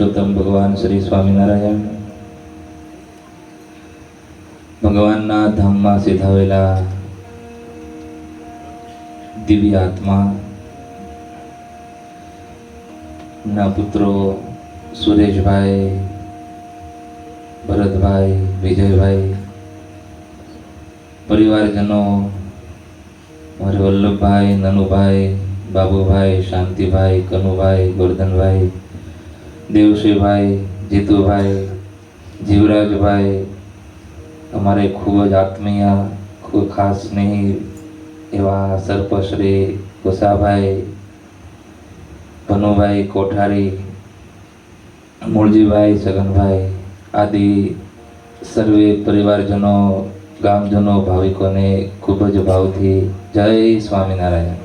પુરુષોત્તમ ભગવાન શ્રી સ્વામિનારાયણ ભગવાનના ધામમાં સિધાવેલા દિવ્ય આત્મા ના પુત્રો સુરેશભાઈ, ભરતભાઈ, વિજયભાઈ, પરિવારજનો મારે વલ્લભભાઈ, નનુભાઈ, બાબુભાઈ, શાંતિભાઈ, કનુભાઈ, ગોરધનભાઈ, દેવશ્રીભાઈ, જીતુભાઈ, જીવરાજભાઈ, અમારે ખૂબ જ આત્મીય, ખૂબ ખાસ સ્નેહી એવા સર્પશ્રી કુસાભાઈ, ભનુભાઈ કોઠારી, મૂળજીભાઈ, છગનભાઈ આદિ સર્વે પરિવારજનો, ગામજનો, ભાવિકોને ખૂબ જ ભાવથી જય સ્વામિનારાયણ.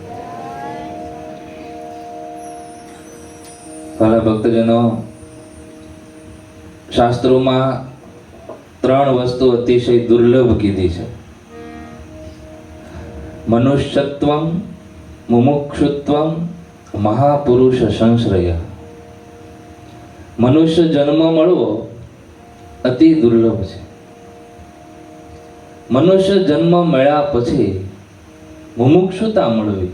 ભલા ભક્તજનો, શાસ્ત્રોમાં 3 વસ્તુ અતિશય દુર્લભ કીધી છે: મનુષ્યત્વમ, મુમુક્ષુત્વમ, મહાપુરુષ સંશ્રય. મનુષ્ય જન્મ મળવો અતિ દુર્લભ છે. મનુષ્ય જન્મ મળ્યા પછી મુમુક્ષુતા મળવી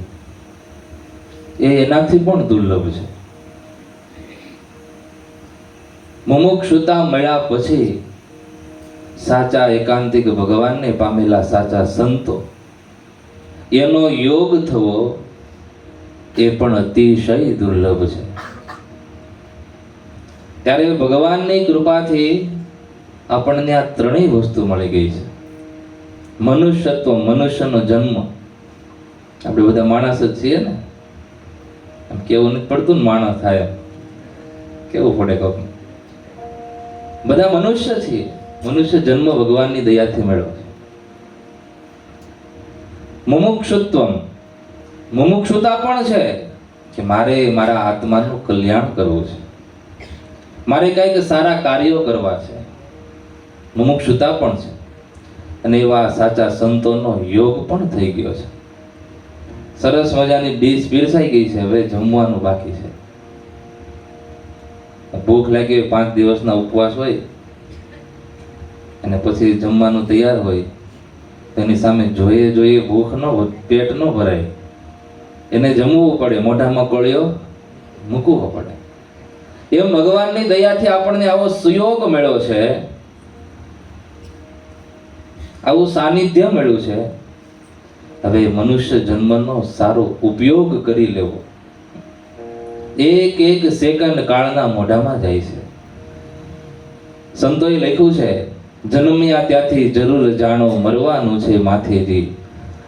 એ એનાથી પણ દુર્લભ છે. મુમુક્ષુતા મળ્યા પછી સાચા એકાંતિક ભગવાનને પામેલા સાચા સંતો એનો યોગ થવો એ પણ અતિશય દુર્લભ છે. ત્યારે ભગવાનની કૃપાથી આપણને આ 3 વસ્તુ મળી ગઈ છે. મનુષ્યત્વ, મનુષ્યનો જન્મ. આપણે બધા માણસ જ છીએ ને, એમ કેવું નથી પડતું ને માણસ થાય, કેવું પડે કોક. બધા મનુષ્ય છીએ. મનુષ્ય જન્મ ભગવાનની દયાથી મેળવ્યો છે. મુમુક્ષુત્વમ, મુમુક્ષુતા પણ છે કે મારે મારા આત્માનું કલ્યાણ કરવું છે, મારે કંઈક સારા કાર્યો કરવા છે. મુમુક્ષુતા પણ છે. અને એવા સાચા સંતોનો યોગ પણ થઈ ગયો છે. સરસ મજાની ડીશ પીરસાઈ ગઈ છે, હવે જમવાનું બાકી છે. ભૂખ લાગી, 5 દિવસના ઉપવાસ હોય અને પછી જમવાનું તૈયાર હોય, તેની સામે જોઈએ ભૂખ ન, પેટ ન ભરાય, એને જમવું પડે, મોઢામાં કોળિયો મૂકવો પડે. એમ ભગવાનની દયાથી આપણને આવો સુયોગ મળ્યો છે, આવું સાનિધ્ય મળ્યું છે. હવે મનુષ્ય જન્મનો સારો ઉપયોગ કરી લેવો. એક સેકન્ડ કાળના મોઢામાં જાય છે. સંતોએ લખ્યું છે, જન્મ્યા ત્યાંથી જરૂર જાણો મરવાનું છે માથેજી,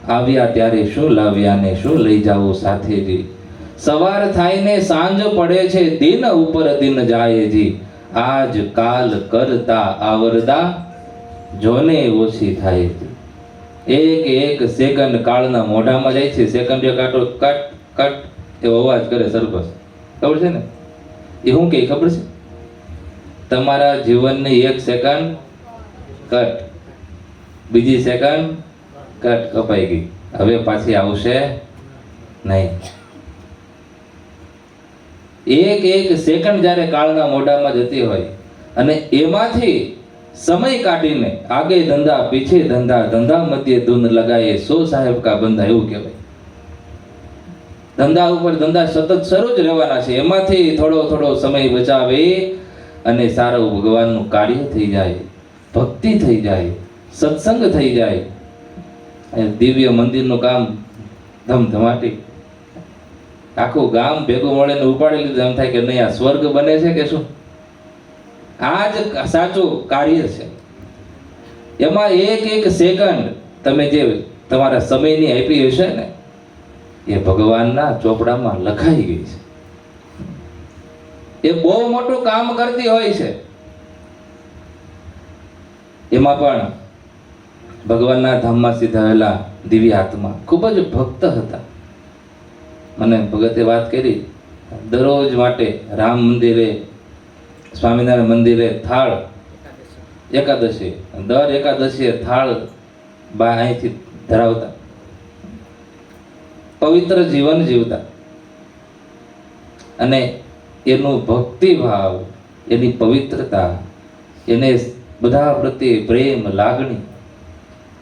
આવ્યા ત્યારે શું લાવ્યા ને શું લઈ જાઓ સાથેજી. સવાર થાય ને સાંજ પડે છે, દિન ઉપર દિન જાય જી, આજ કાલ કરતા આવરદા જોને ઓછી થાય. એક સેકન્ડ કાળના મોઢામાં જાય છે. સેકન્ડ કાંટો કટ કટ એવો અવાજ કરે સરબસ, ખબર છે ને? એ શું કે ખબર છે? તમારા જીવનની 1 સેકન્ડ કટ, બીજી સેકન્ડ કટ, કપાઈ ગઈ, હવે પાછી આવશે નહીં. એક સેકન્ડ જ્યારે કાળના મોઢામાં જતી હોય અને એમાંથી સમય કાઢીને આગે ધંધા પીછે ધંધા, ધંધા મધ્ય ધૂન લગાએ 100 સાહેબ કા બંધા, એવું કહેવાય. ધંધા ઉપર ધંધા સતત શરૂ જ રહેવાના છે. એમાંથી થોડો સમય બચાવે અને સારું ભગવાનનું કાર્ય થઈ જાય, ભક્તિ થઈ જાય, સત્સંગ થઈ જાય. દિવ્ય મંદિરનું કામ ધમધમાટી, આખું ગામ ભેગું મળીને ઉપાડી લીધું. એમ થાય કે નહીં, આ સ્વર્ગ બને છે કે શું? આ જ સાચું કાર્ય છે. એમાં એક સેકન્ડ તમે જે તમારા સમયની આપી હશે ને, એ ભગવાનના ચોપડામાં લખાઈ ગઈ છે. એ બહુ મોટું કામ કરતી હોય છે. એમાં પણ ભગવાનના ધામમાં સિધાવેલા દિવ્ય આત્મા ખૂબ જ ભક્ત હતા. મને ભગતે વાત કરી, દરરોજ માટે રામ મંદિરે, સ્વામિનારાયણ મંદિરે થાળ એકાદશી, દર એકાદશીએ થાળ અહીંથી ધરાવતા, પવિત્ર જીવન જીવતા. અને એનું ભક્તિભાવ એની પવિત્રતા, એને બધા પ્રત્યે પ્રેમ લાગણી,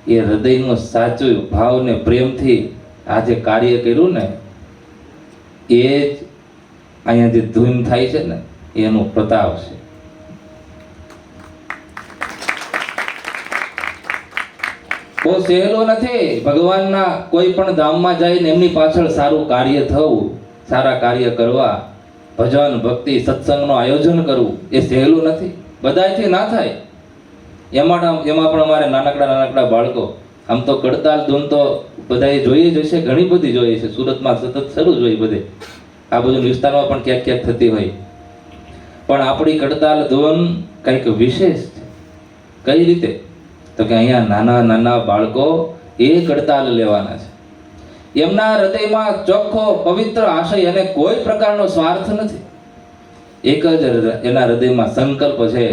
એ હૃદયનો સાચો ભાવને પ્રેમથી આ જે કાર્ય કર્યું ને, એ જ અહીંયા જે ધૂન થાય છે ને, એનો પ્રતાપ છે. બહુ સહેલો નથી ભગવાનના કોઈ પણ ધામમાં જઈને એમની પાછળ સારું કાર્ય થવું, સારા કાર્ય કરવા, ભજન ભક્તિ સત્સંગનું આયોજન કરવું એ સહેલું નથી, બધાયથી ના થાય. એમાં પણ અમારે નાનકડા બાળકો, આમ તો કડતાલ ધૂન તો બધાએ જોઈ જ હશે, ઘણી બધી જોઈએ છે, સુરતમાં સતત શરૂ જ હોય બધે, આ બધું વિસ્તારમાં પણ ક્યાંક ક્યાંક થતી હોય. પણ આપણી કડતાલ ધૂન કંઈક વિશેષ છે. કઈ રીતે? તો કે અહીંયા નાના નાના બાળકો એ કડતાલ લેવાના છે. એમના હૃદયમાં ચોખ્ખો પવિત્ર આશય અને કોઈ પ્રકારનો સ્વાર્થ નથી. એક જ એના હૃદયમાં સંકલ્પ છે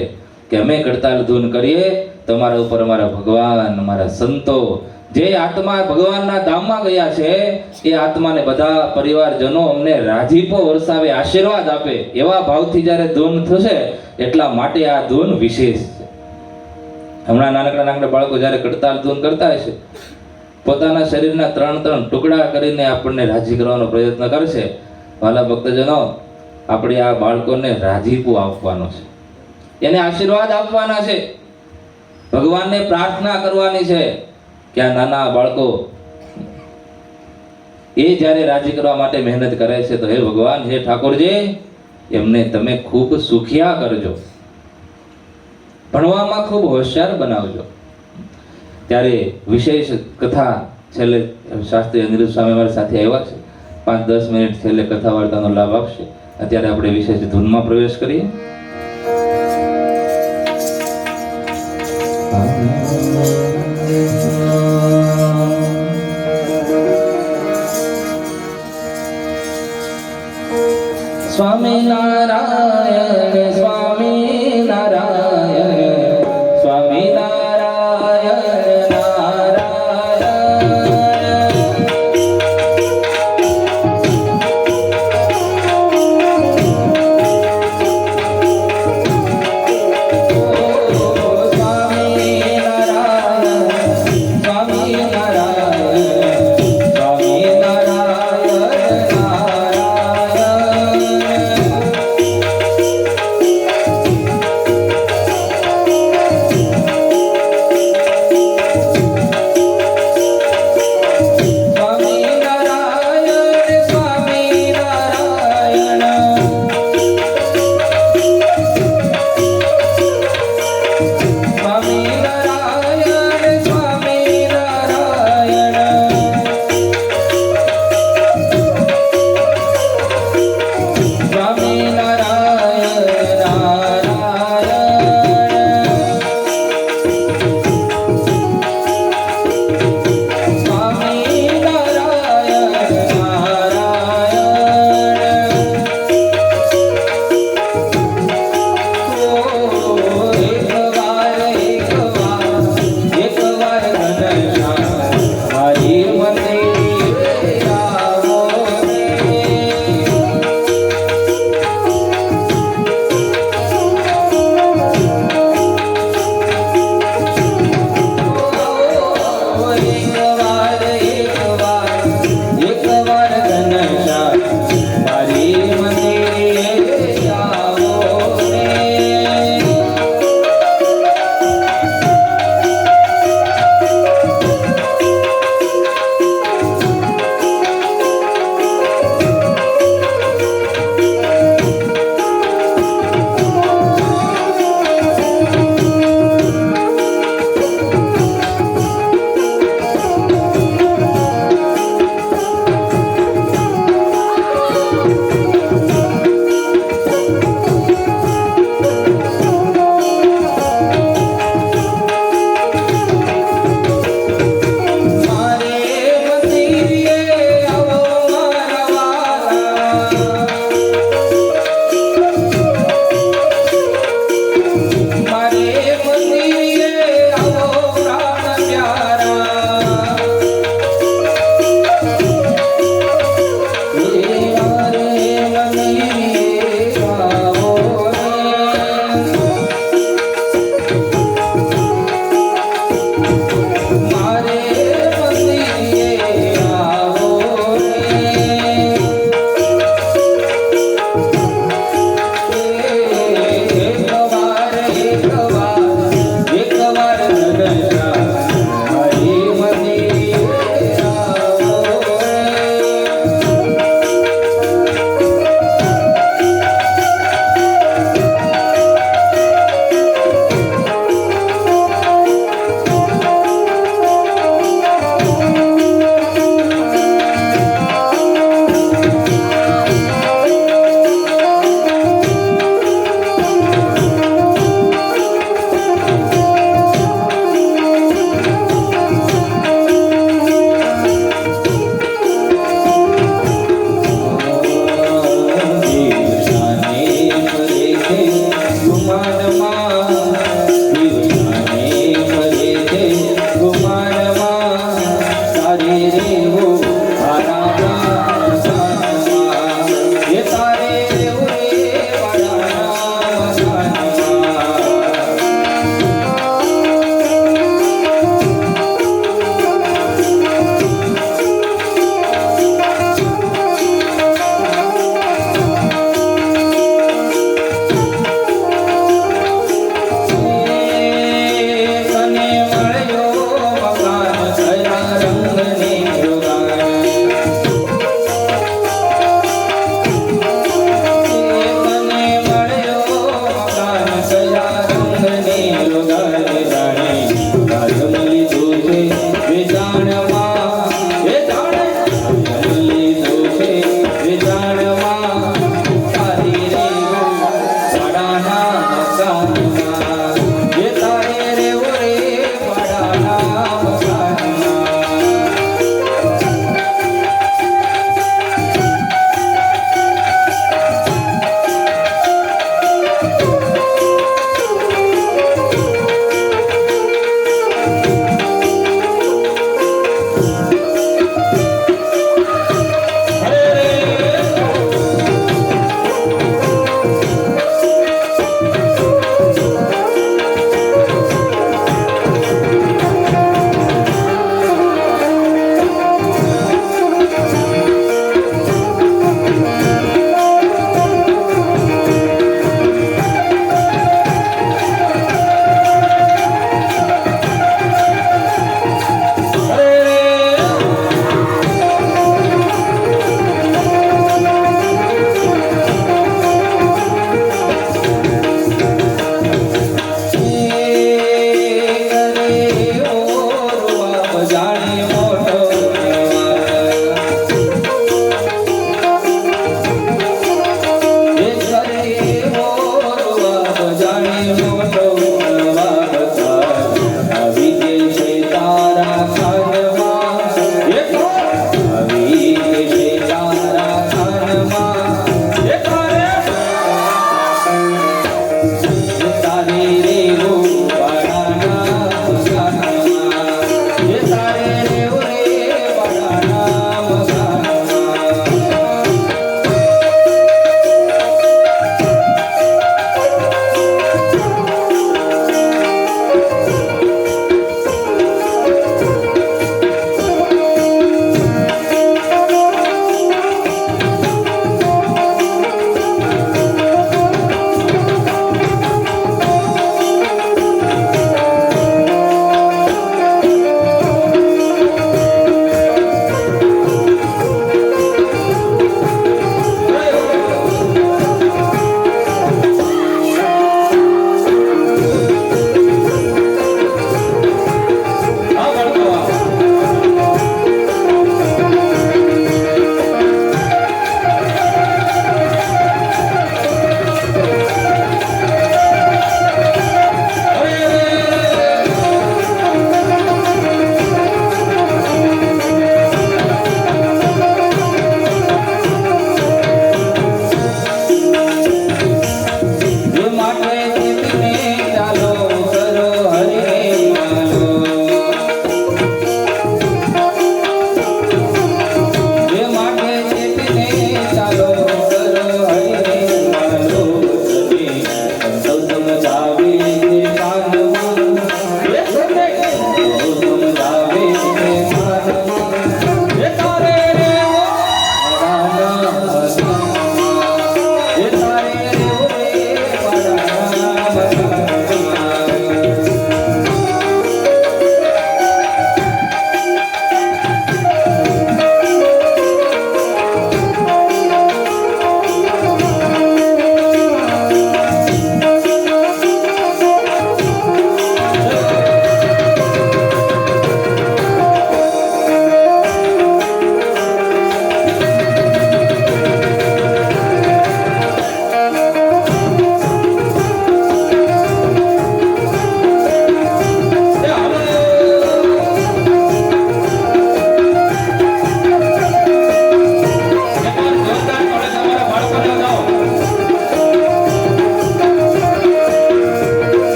કે અમે કડતાલ ધૂન કરીએ તો અમારા ઉપર અમારા ભગવાન, અમારા સંતો, જે આત્મા ભગવાનના ધામમાં ગયા છે, એ આત્માને બધા પરિવારજનો અમને રાજીપો વરસાવે, આશીર્વાદ આપે, એવા ભાવથી જ્યારે ધૂન થશે, એટલા માટે આ ધૂન વિશેષ છે. હમણાં નાનકડા બાળકો જ્યારે કડતાલ ધૂન કરતા હશે, પોતાના શરીરના 3 ટુકડા કરીને આપણને રાજી કરવાનો પ્રયત્ન કરશે. વાલા ભક્તજનો, આપણે આ બાળકોને રાજીપો આપવાનો છે, એને આશીર્વાદ આપવાના છે, ભગવાનને પ્રાર્થના કરવાની છે કે આ નાના બાળકો એ જ્યારે રાજી કરવા માટે મહેનત કરે છે, તો હે ભગવાન, હે ઠાકોરજી, એમને તમે ખૂબ સુખિયા કરજો, ભણવામાં ખૂબ હોશિયાર બનાવજો. ત્યારે વિશેષ કથા છેલ્લે શાસ્ત્રી અનિરુદ્ધ સ્વામી અમારી સાથે આવ્યા છે, 5-10 મિનિટ છેલ્લે કથા વાર્તાનો લાભ આપશે. અત્યારે આપણે વિશેષ ધૂનમાં પ્રવેશ કરીએ. સ્વામી નારાયણ, સ્વામી નારાયણ, સ્વામી નારાયણ,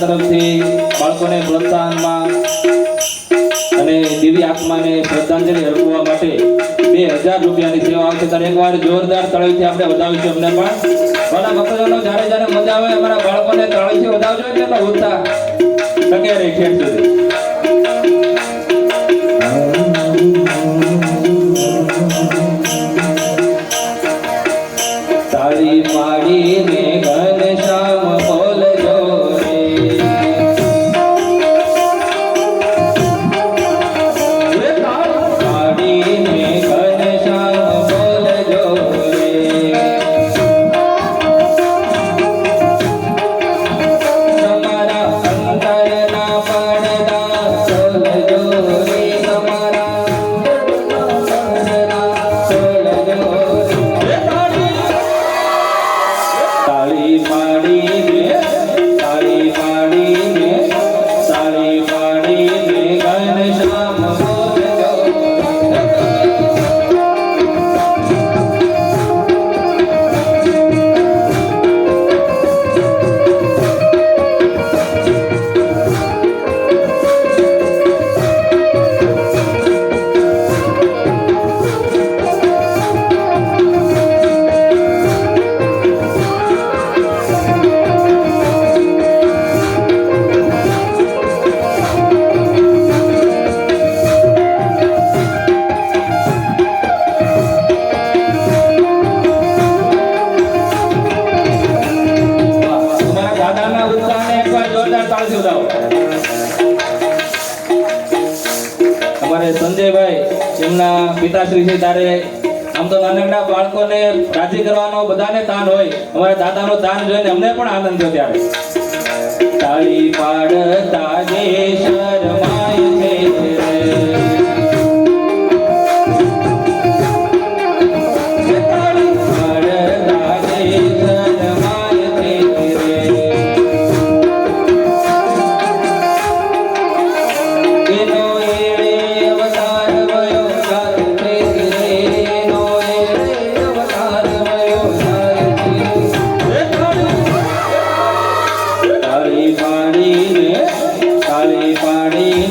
તરફથી બાળકોને પ્રોત્સાહનમાં અને દિવ્ય આત્માને શ્રદ્ધાંજલિ અર્પવા માટે 2000 રૂપિયાની સેવા આવશે. ત્યારે એકવાર જોરદાર તાળીઓથી આપણે વધાવીશું. અમને પણ ઘણા ભક્તજનો જ્યારે જ્યારે મજા આવે અમારા બાળકોને તાળીથી વધાવજો એટલે એટલો ઉત્સાહ ટકે રહે ઠેઠ સુધી. તાળી પાડીને ઘનશ્યામ બોલજો રે, પાડીને ઘનશ્યામ બોલજો રે, તમારા અંતરના પડદા ખોલજો રે, તમારા અંતરના ખોલજો રે. તાળી પાડીને ઘનશ્યામ બોલજો. તમારા દાદાના ઉત્સાહને એકવાર જોરદાર તાળીથી વધાવો. અમારે સંજયભાઈ એમના પિતાશ્રી છે ત્યારે આમ તો નાનકડા બાળકોને રાજી કરવાનો બધાને તાન હોય. અમારા દાદાનો તાન જોઈને અમને પણ આનંદ થયો. ત્યારે તાળી પાડતા જે શરમાય છે તાળી પાડીને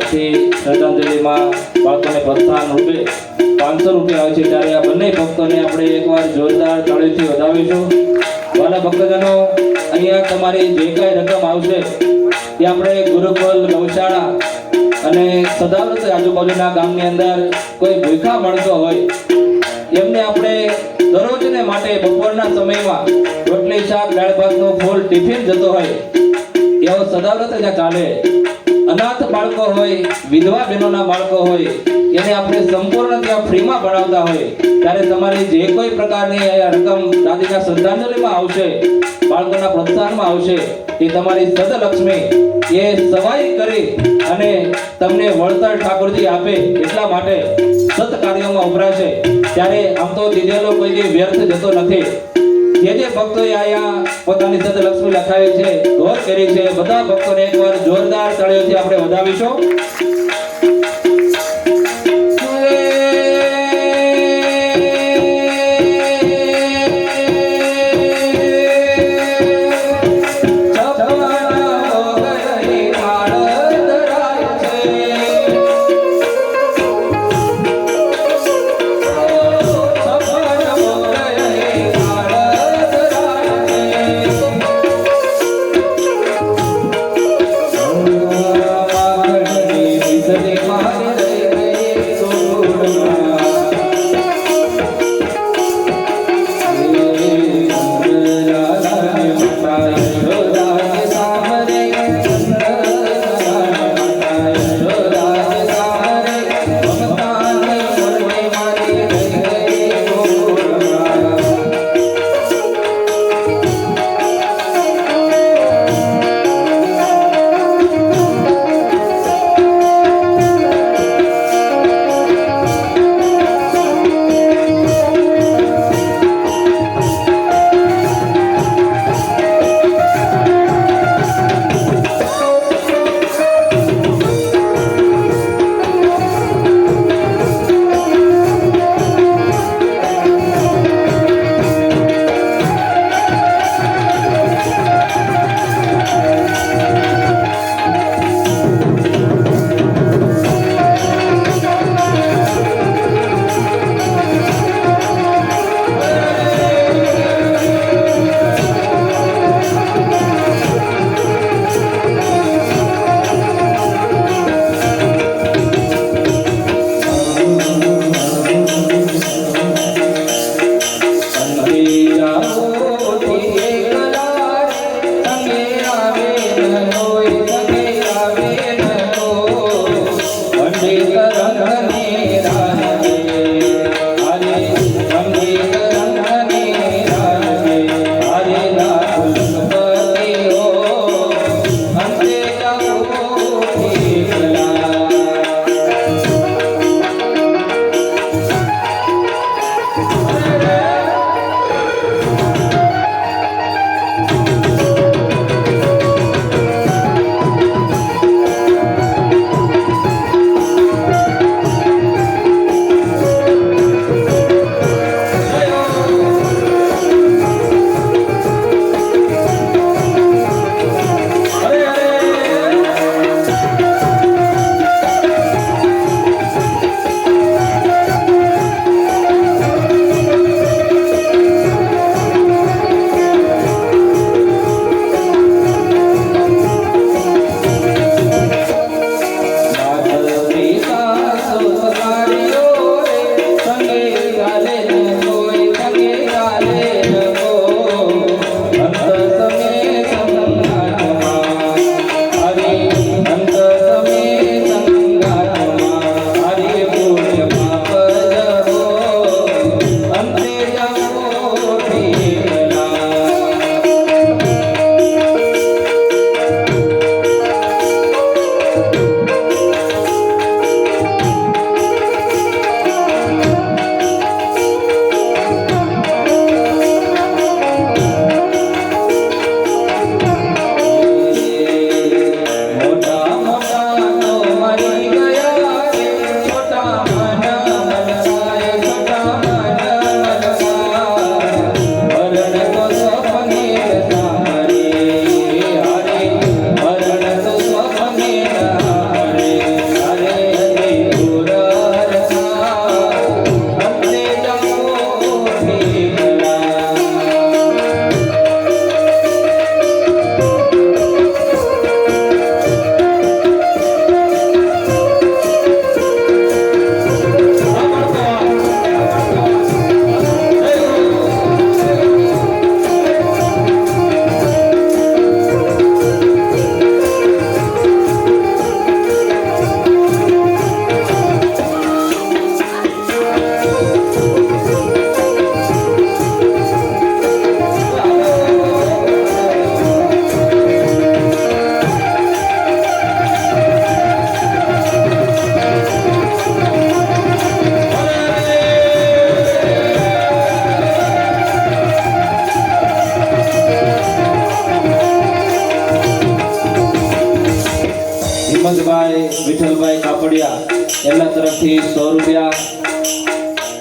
તરફથી શ્રદ્ધાંજલિમાં બાળકોને પ્રોત્સાહન રૂપે 500 રૂપિયા આવે છે, ત્યારે આ બંને ભક્તોને આપણે એકવાર જોરદાર તાળીથી વધાવીશું. વાલા ભક્તજનો, અહીંયા તમારી જે કાંઈ રકમ આવશે એ આપણે ગુરુકુલ ગૌશાળા અને સદાવ્રત આજુબાજુના ગામની અંદર કોઈ ભૂખા માણસો હોય એમને આપણે દરરોજને માટે બપોરના સમયમાં રોટલી શાક દાળ ભાતનું ફૂલ ટિફિન જતો હોય એવો સદાવ્રત જ્યાં ચાલે. અનાથ બાળકો હોય, વિધવા બહેનોના બાળકો હોય, એને આપણે સંપૂર્ણ ત્યાં ફ્રીમાં ભણાવતા હોય, ત્યારે તમારી જે કોઈ પ્રકારની રકમ દાદીના શ્રદ્ધાંજલિમાં આવશે, બાળકોના પ્રોત્સાહનમાં આવશે, એ તમારી સદલક્ષ્મી એ સવાઈ કરી અને તમને વળતર ઠાકોરજી આપે એટલા માટે સત કાર્યોમાં ઉભરાશે. ત્યારે આમ તો દીધેલો કોઈ વ્યર્થ જતો નથી. જે ભક્તોએ આયા પોતાની સદલક્ષ્મી લખાવી છે, ગૌર કરી છે, બધા ભક્તોને એકવાર જોરદાર તાળીઓથી આપણે વધાવીશું.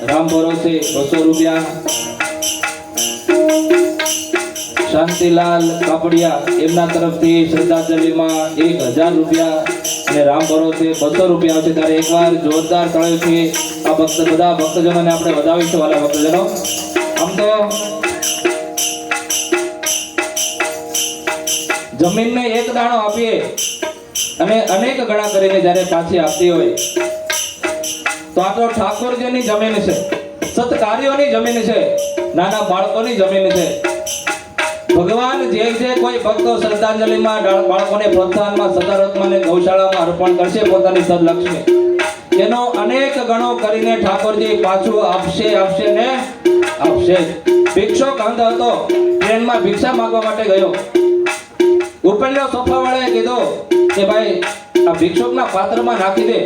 રામ ભરોસે 200 રૂપિયા, શાંતિલાલ કાપડિયા એમના તરફથી શ્રદ્ધાંજલિમાં 1000 રૂપિયા અને રામ ભરોસે 200 રૂપિયા છે. ત્યારે એકવાર જોરદાર તાળીઓથી આ બધા ભક્તજનોને આપણે વધાવીશું. વાલા ભક્તજનો, આમ તો જમીનને એક દાણો આપીએ અને અનેક ગણા કરીને જ્યારે પાછી આપતી હોય તો આ તો ઠાકોરજીની જમીન છે, સત્કાર્યોની જમીન છે, નાના બાળકોની જમીન છે. ભગવાન જે કોઈ ભક્તો શ્રદ્ધાંજલિમાં બાળકોને પ્રોત્સાહનમાં સદારત્માને ગૌશાળામાં અર્પણ કરશે પોતાની સદલક્ષ્મી, એનો અનેક ગણો કરીને ઠાકોરજી પાછું આપશે ને આપશે. ભિક્ષુક અંધ હતો, ટ્રેનમાં ભિક્ષા માંગવા માટે ગયો. ઉપરનો સોફાવાળાએ કીધું કે ભાઈ આ ભિક્ષુકના પાત્રમાં નાખી દે.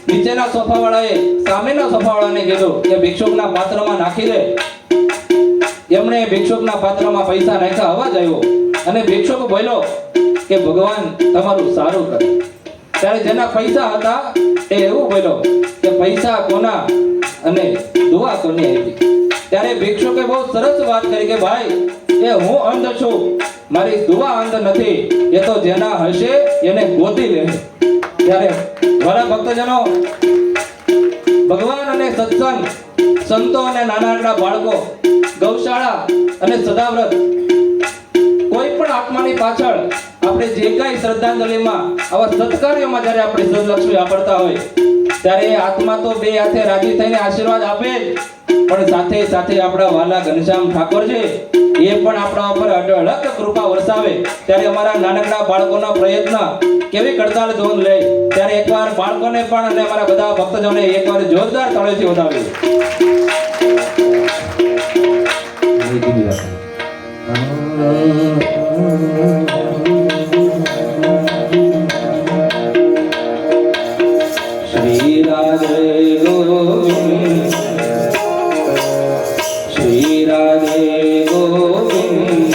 નીચેના સોફાવાળાએ સામેના સોફાવાળાને કીધું કે ભિક્ષુકના પાત્રમાં નાખી દે. એમણે ભિક્ષુકના પાત્રમાં પૈસા નાખ્યા, અવાજ આવ્યો અને ભિક્ષુક બોલ્યો કે ભગવાન તમારું સારું કરે. ત્યારે જેના પૈસા હતા એ એવું બોલ્યો કે પૈસા કોના અને દુઆ કોની આપી. ત્યારે ભિક્ષુકે બહુ સરસ વાત કરી કે ભાઈ એ હું અંધ છું, મારી દુઆ અંધ નથી, એ તો જેના હશે એને ગોતી લે. ત્યારે મારા ભક્તજનો, ભગવાન અને સત્સંગ, સંતો અને નાના બાળકો, ગૌશાળા અને સદાવ્રત, કોઈ પણ આત્માની પાછળ આપણે જે કાંઈ શ્રદ્ધાંજલિમાં આવા સત્કાર્યોમાં જ્યારે આપણે સદલક્ષ્મી વાપરતા હોય ત્યારે એ આત્મા તો બે હાથે રાજી થઈને આશીર્વાદ આપે જ, પણ સાથે સાથે આપણા વાલા ઘનશ્યામ ઠાકોર છે એ પણ આપણા ઉપર અઢળક કૃપા વરસાવે. ત્યારે અમારા નાનકડા બાળકોનો પ્રયત્ન કેવી કડતાલ ધોન લે. ત્યારે એકવાર બાળકોને પણ અને અમારા બધા ભક્તજનોને એકવાર જોરદાર તાળીઓથી વધાવીએ. શ્રી રાધે ગોવિંદ, શ્રી રાધે ગોવિંદ,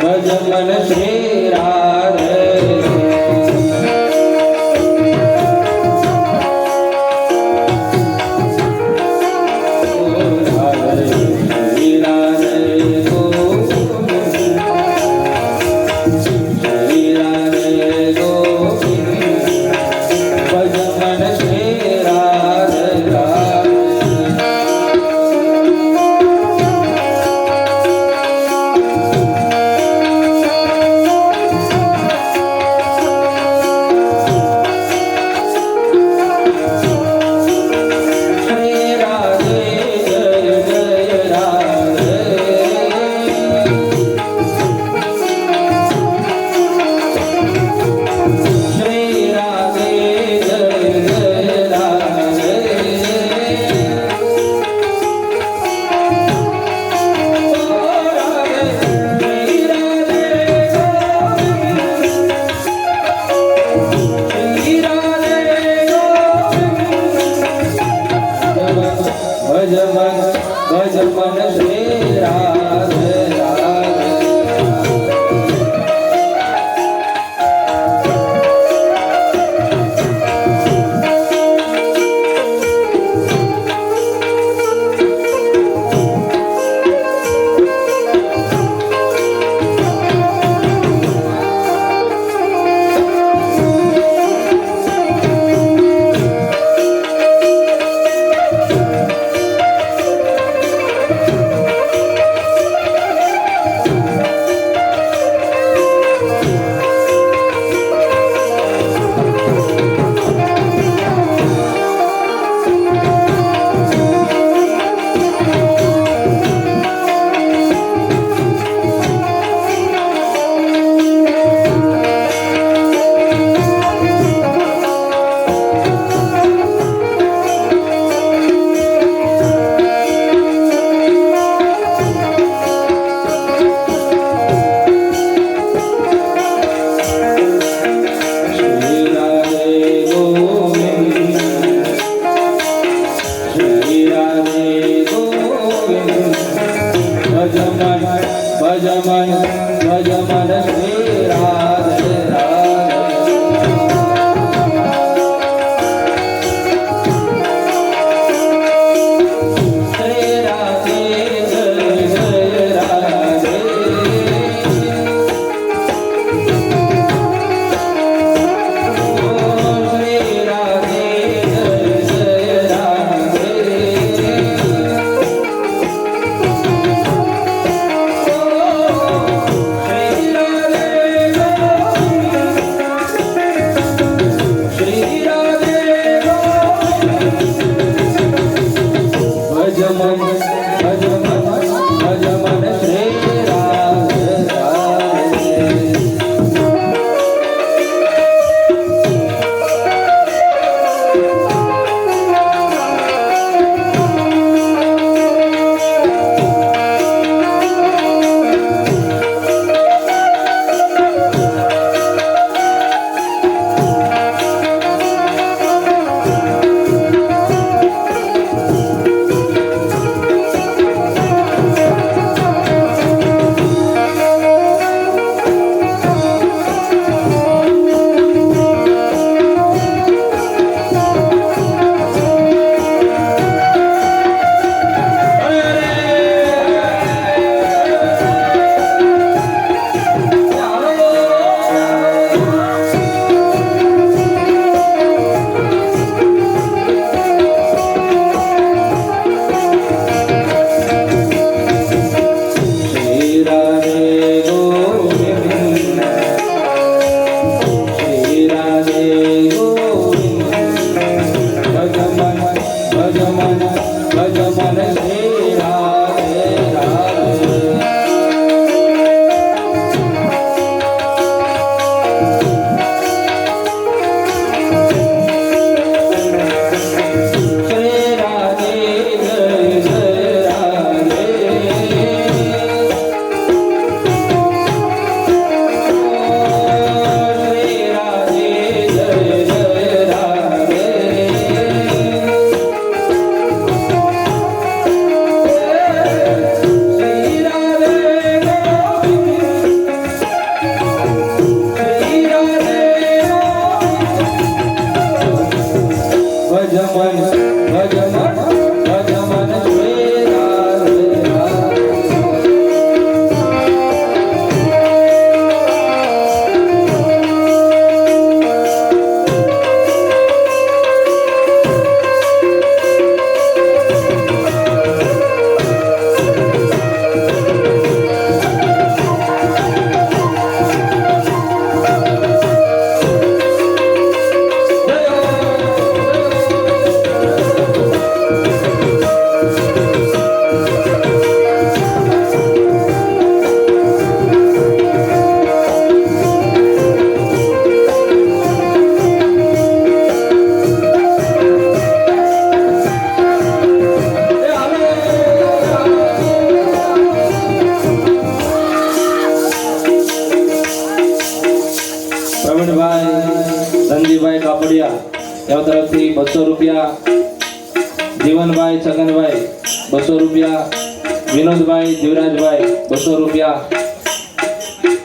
ભજમન શ્રી રાધે. ભજ મન શ્રી રાધે રાધે ધનજીભાઈ કાપડિયા એવા તરફથી 200 રૂપિયા, જીવનભાઈ છગનભાઈ 200 રૂપિયા, વિનોદભાઈ જીવરાજભાઈ 200 રૂપિયા,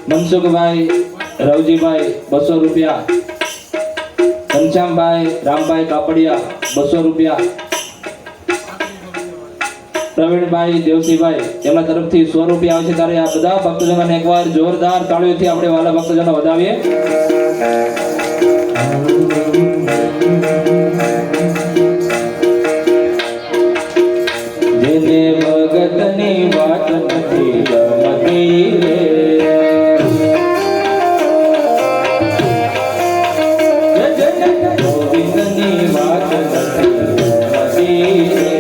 મનસુખભાઈ રવજીભાઈ 200 રૂપિયા, ઘનશ્યામભાઈ રામભાઈ કાપડિયા 200 રૂપિયા, પ્રવીણભાઈ દેવસીભાઈ એમના તરફથી 100 રૂપિયા આવે છે. ત્યારે આ બધા ભક્તજનોને એકવાર જોરદાર તાળીઓથી આપણે વાલા ભક્તજનો વધાવીએ. જેને ભગતની વાત નથી ગમતી રે, ગોવિંદની વાત નથી ગમતી રે,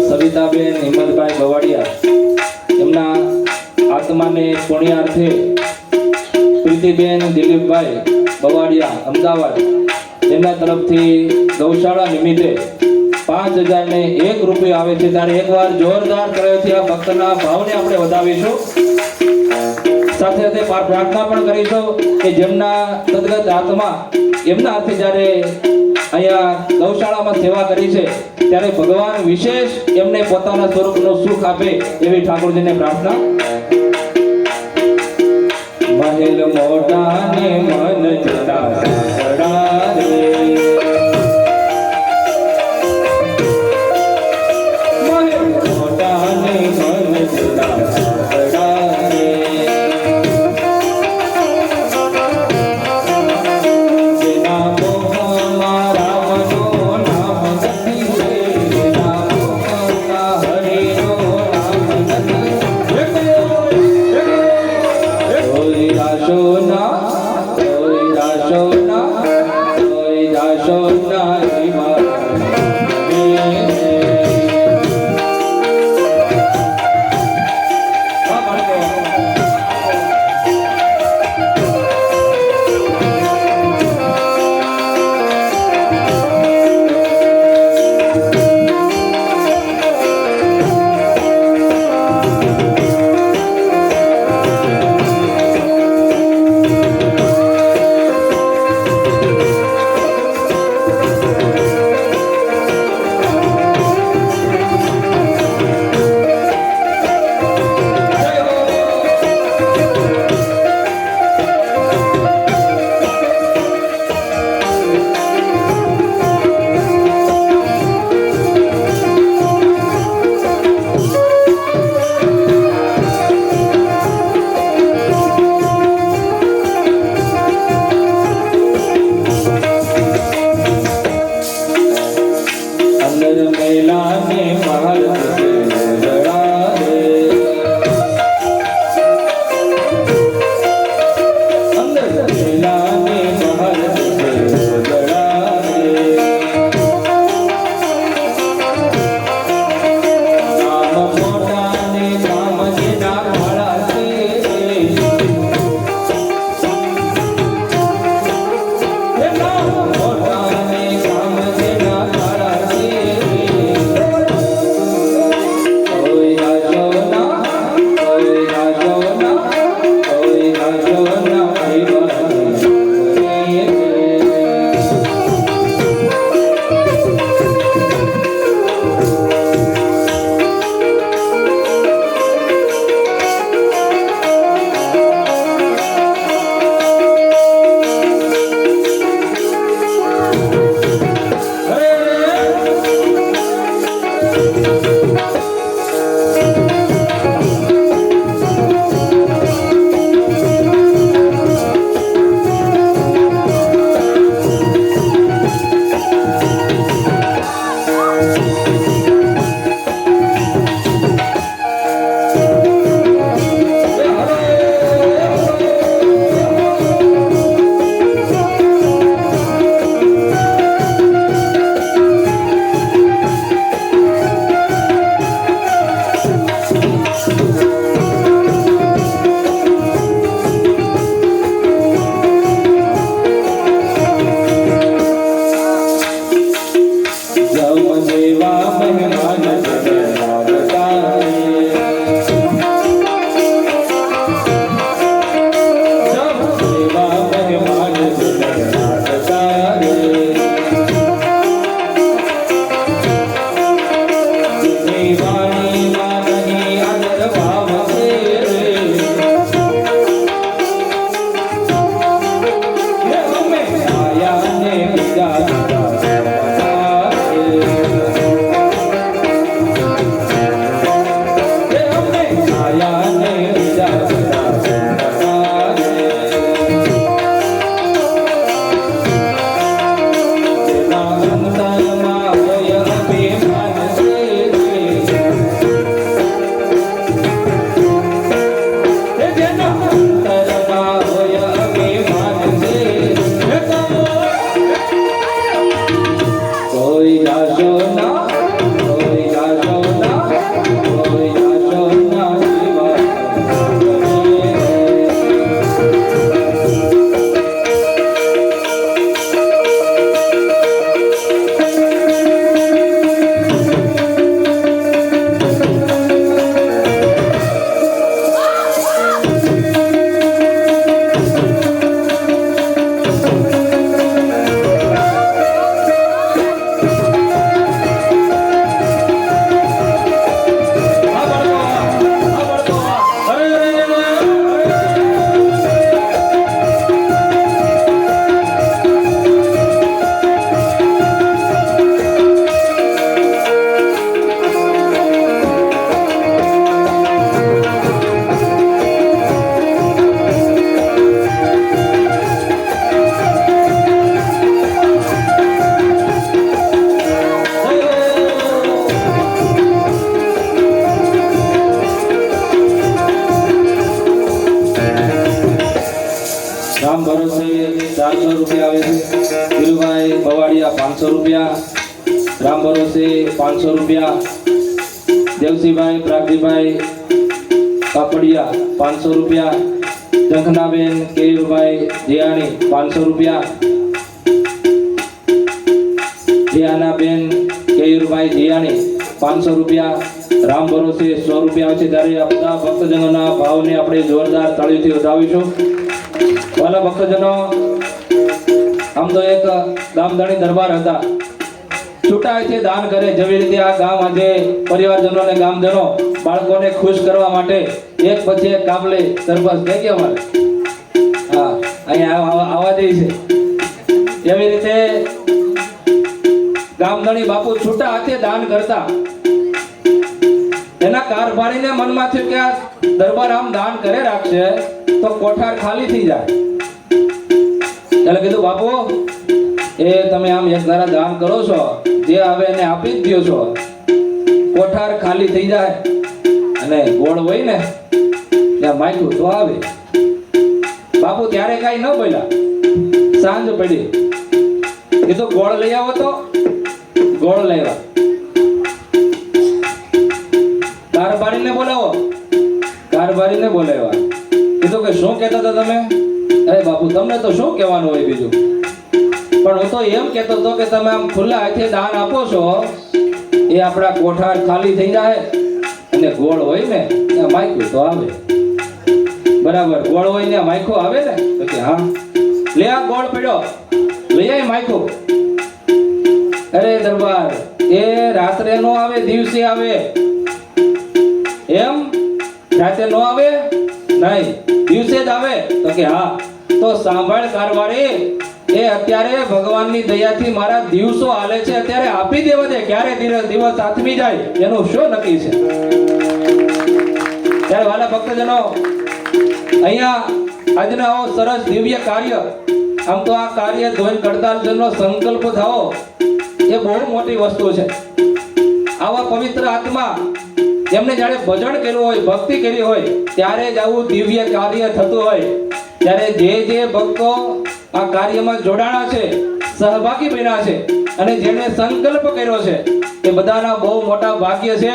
સવિતાબેન હિંમતભાઈ બવાડિયા એમના આત્માને પુણ્યાર્થે પ્રીતિબેન દિલીપભાઈ બવાડિયા અમદાવાદ એમના તરફથી ગૌશાળા નિમિત્તે 5000 ને 1 રૂપિયો આવે છે. ત્યારે એકવાર જોરદાર તાળીઓથી આ ભક્તના ભાવને આપણે વધાવીશું. સાથે સાથે પ્રાર્થના પણ કરીશું કે જેમના સદગત આત્મા એમના હાથે જ્યારે અહીંયા ગૌશાળામાં સેવા કરી છે ત્યારે ભગવાન વિશેષ એમને પોતાના સ્વરૂપનું સુખ આપે એવી ઠાકોરજીને પ્રાર્થના. મહેલ મોટા ને મન જતા રે, રૂપિયા, રામ ભરોસે 500 રૂપિયા, દેવસીભાઈ પ્રાગજીભાઈ કાપડિયા 500 રૂપિયા, જંખનાબેન કેયુરભાઈ જીયાણી 500 રૂપિયા, જીયાનાબેન કેયુરભાઈ જીયાણી 500 રૂપિયા, રામ ભરોસે 100 રૂપિયા છે। ત્યારે આ બધા ભક્તજનોના ભાવને આપણે જોરદાર તાળીઓથી વધાવીશું। વાલા ભક્તજનો, આમ તો એક ગામધણી દરબાર હતા, છૂટાયથી દાન કરે, જેવી રીતે આ ગામ આજે પરિવારજનોને ગામજનો બાળકોને ખુશ કરવા માટે એક પછી એક કાબલે સરબસ કહે કે અમારે હા અહીંયા આવા જઈ છે, એવી રીતે ગામધણી બાપુ છૂટા હાથે દાન કરતા। એના કારભારીને મનમાં થયું કે આ દરબાર આમ દાન કરે રાખશે તો કોઠાર ખાલી થઈ જાય, એટલે કીધું બાપુ એ તમે આમ એક ધારા દાન કરો છો, જે આવે એને આપી જ દો છો, કોઠાર ખાલી થઈ જાય અને ગોળ હોય ને ત્યાં માયકું તો આવે। બાપુ ત્યારે કઈ ન બોલ્યા, સાંજ પડી, કીધું ગોળ લઈ આવો, તો ગોળ લેવા, કારભારીને બોલાવો, કારભારીને બોલાવ્યા, કીધું કે શું કહેતા હતા તમે? અરે બાપુ તમને તો શું કહેવાનું હોય બીજું, પણ હું તો એમ કહેતો હતો કે તમે આમ ખુલ્લા હાથે દાન આપો છો, એ આપણા કોઠાર ખાલી થઈ જાય અને ગોળ હોય ને ત્યાં માયકું તો આવે। બરાબર, ગોળ હોય ને માયકો આવે ને, તો કે હા લે આ ગોળ પડ્યો, લઈ આય માયકો। અરે દરબાર એ રાત્રે નો આવે, દિવસે આવે, એમ રાતે નો આવે નહીં, દિવસે જ આવે, તો કે હા તો સાંભળ કારવારી, એ અત્યારે ભગવાનની દયાથી મારા દિવસો હાલે છે, અત્યારે આપી દેવા દે, ક્યારે દિવસ આથમી જાય એનું શું નક્કી છે। ત્યારે વાલા ભક્તજનો, અહીંયા આજનો આવો સરસ દિવ્ય કાર્ય, આમ તો આ કાર્ય ધોઈને કડતાલજનનો સંકલ્પ થવો એ બહુ મોટી વસ્તુ છે। આવા પવિત્ર આત્મા જેમને જાણે ભજન કર્યું હોય, ભક્તિ કરી હોય, ત્યારે જ આવું દિવ્ય કાર્ય થતું હોય। ત્યારે જે ભક્તો આ કાર્યમાં જોડાણા છે, સહભાગી બન્યા છે અને જેને સંકલ્પ કર્યો છે, એ બધાના બહુ મોટા ભાગ્ય છે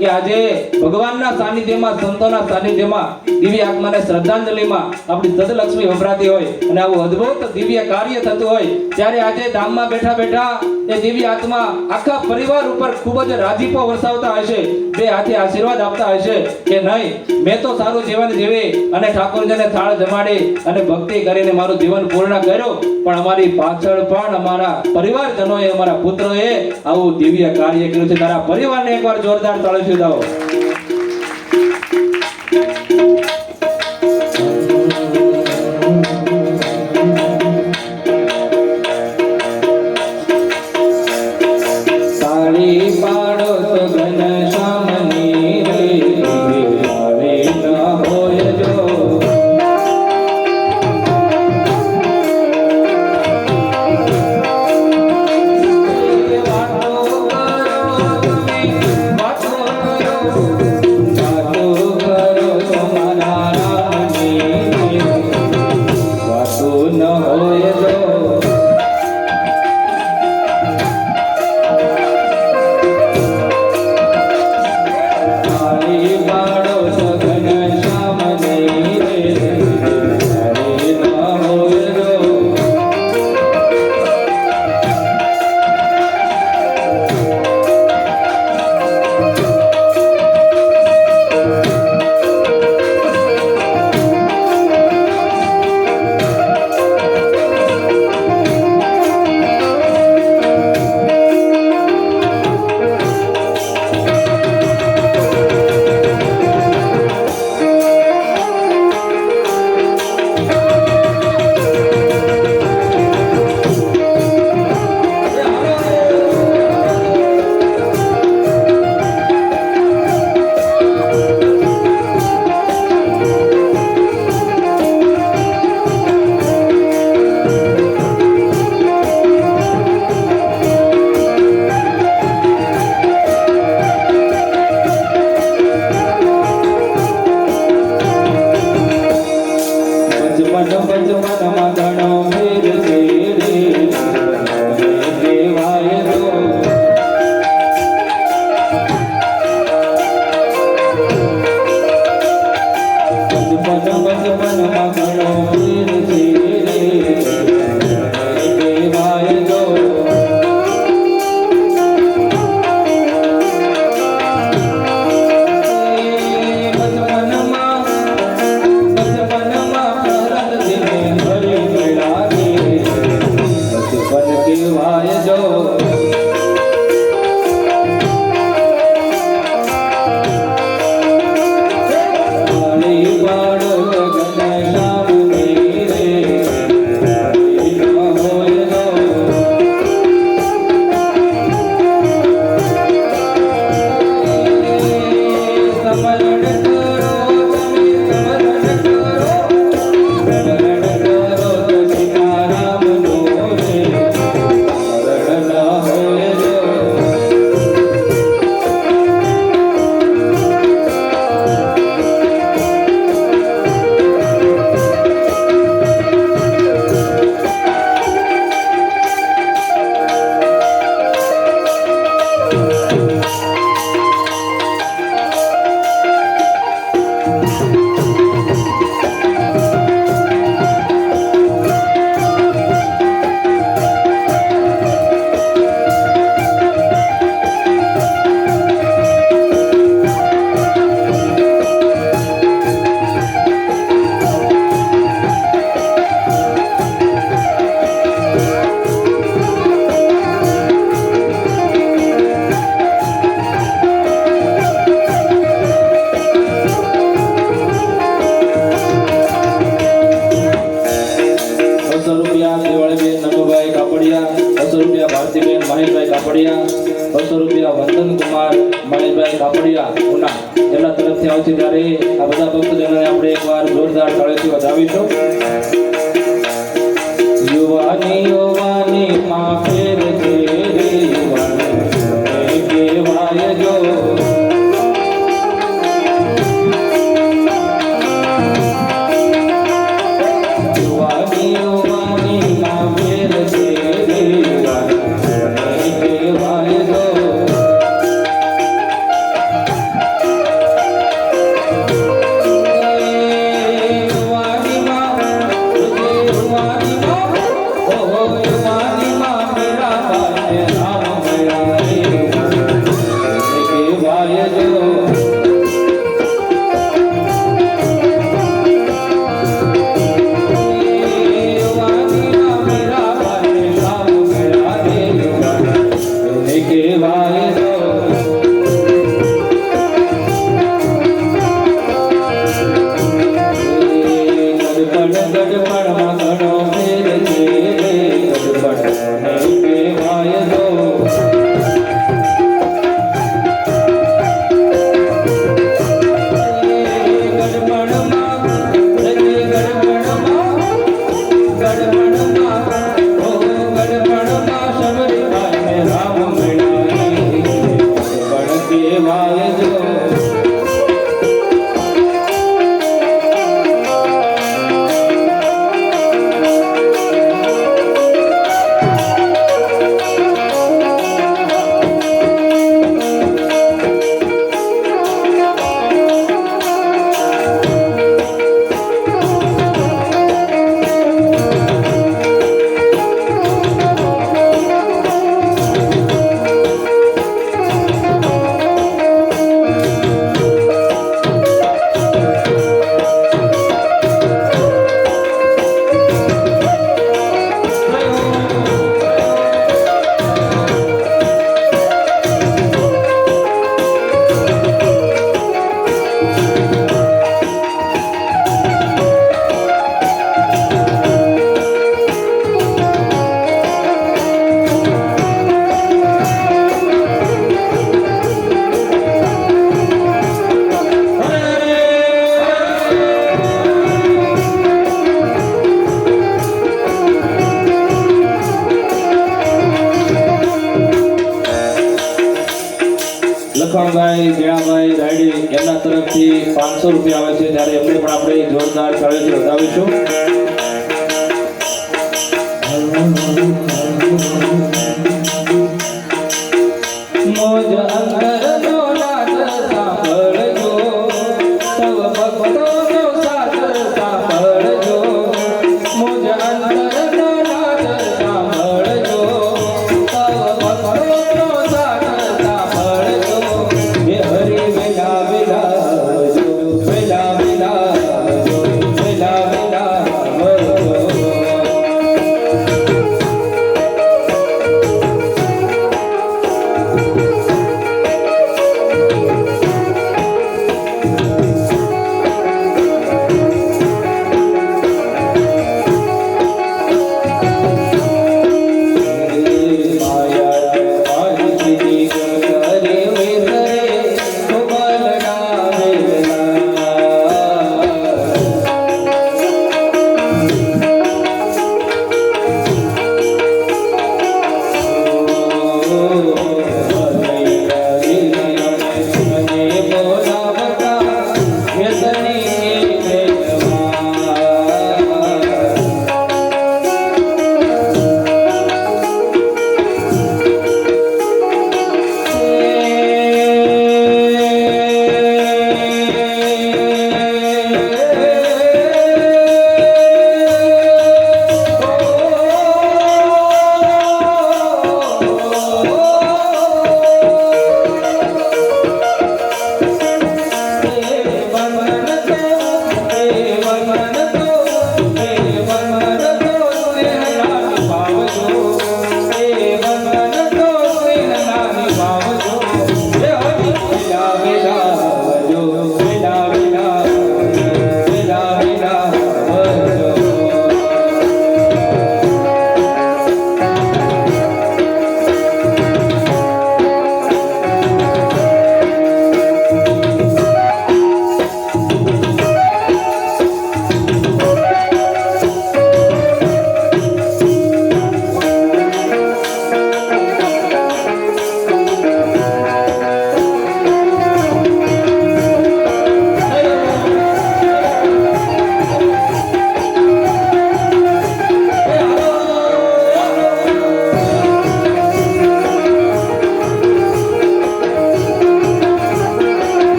કે આજે ભગવાનના સાનિધ્યમાં, સંતોના સાનિધ્યમાં, દિવ્ય આત્માને શ્રદ્ધાંજલિમાં આપણી સદલક્ષ્મી વપરાતી હોય અને આવું અદ્ભુત દિવ્ય કાર્ય થતું હોય, ત્યારે આજે ધામમાં બેઠા બેઠા એ દિવ્ય આત્મા આખા પરિવાર ઉપર ખૂબ જ રાજીપો વરસાવતા હશે, બે હાથે આશીર્વાદ આપતા હશે કે નહીં મેં તો સારું જીવન જીવી અને ઠાકોરજીને થાળ જમાડી અને ભક્તિ કરીને મારું જીવન પૂર્ણ કર્યું, પણ અમારી પાછળ પણ અમારા પરિવારજનોએ, અમારા પુત્રોએ આવું દિવ્ય કાર્ય કર્યું છે। તારા પરિવારને એકવાર જોરદાર તાળીઓ દાઓ। તાળી પાડો તો ઘનશ્યામની રે, આવે ન હોય જો વાતો કરો તમે, વાતો કરો બચપનમાં ઘણો ફેર છે રે કહેવાય જો લખણભાઈ જીણાભાઈ રાયડી એમના તરફથી 500 રૂપિયા આવે છે ત્યારે એમને પણ આપણે જોરદાર તાળીઓથી વધાવીશું. મોજ અંતરનો નાદ સાંભળજો સૌ ભક્તોનો સાથ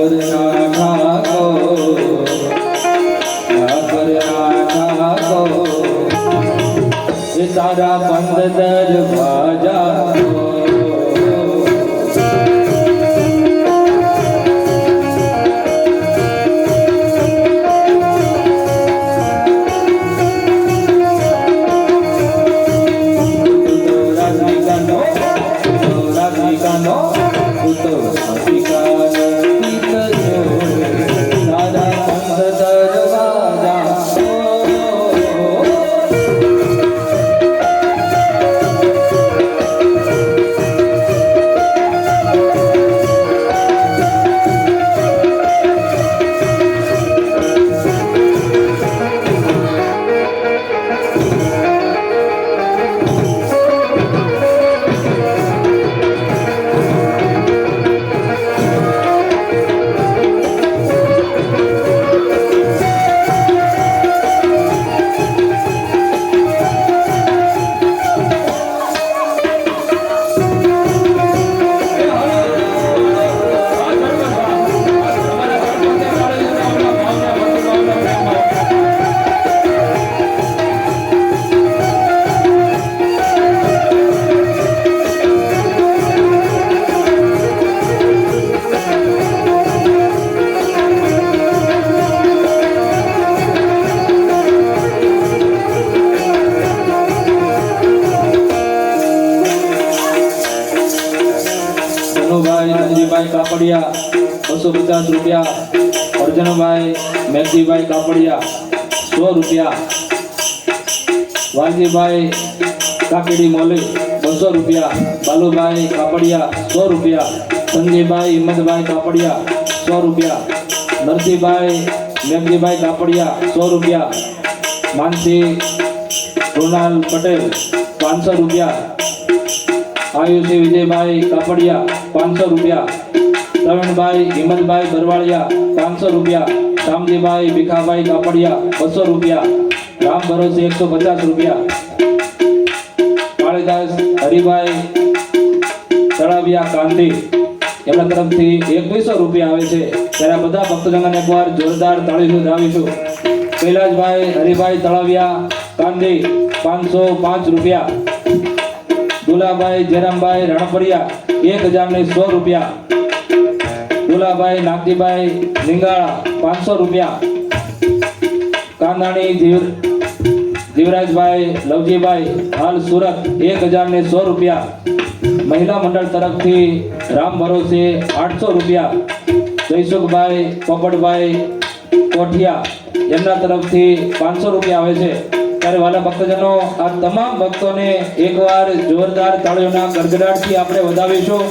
ઠાકોરના ઠાકોર, ઠાકોરના ઠાકોર, એ તારા પંથ દરવાજા કાપડિયા 250 રૂપિયા, અર્જનભાઈ મેઘજીભાઈ કાપડિયા 100 રૂપિયા, વાલજીભાઈ કાકડી મોલી 200 રૂપિયા, બાલુભાઈ કાપડિયા 100 રૂપિયા, સંજયભાઈ હિંમતભાઈ કાપડિયા 100 રૂપિયા, નરસિંહભાઈ મેઘજીભાઈ કાપડિયા 100 રૂપિયા, માનસી કૃણાલ પટેલ 500 રૂપિયા, આયુષી વિજયભાઈ કાપડિયા 500 રૂપિયા, પ્રવીણભાઈ હિંમતભાઈ બરવાળિયા 500 રૂપિયા, શામજીભાઈ ભીખાભાઈ કાપડિયા 200 રૂપિયા, રામ ભરોસે 150 રૂપિયા, કાળીદાસ હરિભાઈ તળાવિયા કાંતિ એમના તરફથી 2100 રૂપિયા આવે છે. ત્યારે બધા ભક્તજનોને એકવાર જોરદાર તાળીથી વધાવીશું. કૈલાસભાઈ હરિભાઈ તળાવિયા કાંતિ 505 રૂપિયા, દુલાભાઈ જયરામભાઈ રણપરિયા 100100 રૂપિયા, દુલાભાઈ નાગજીભાઈ લીંગાળા 500 રૂપિયા, કાંદાણી જીવરાજભાઈ લવજીભાઈ હાલ સુરત 100100 રૂપિયા, મહિલા મંડળ તરફથી રામ ભરોસે 800 રૂપિયા, જયસુખભાઈ પોપટભાઈ કોઠિયા એમના તરફથી 500 રૂપિયા આવે છે. ત્યારે વાલા ભક્તજનો, આ તમામ ભક્તોને એકવાર જોરદાર તાળીઓના ગડગડાટથી આપણે વધાવીશું.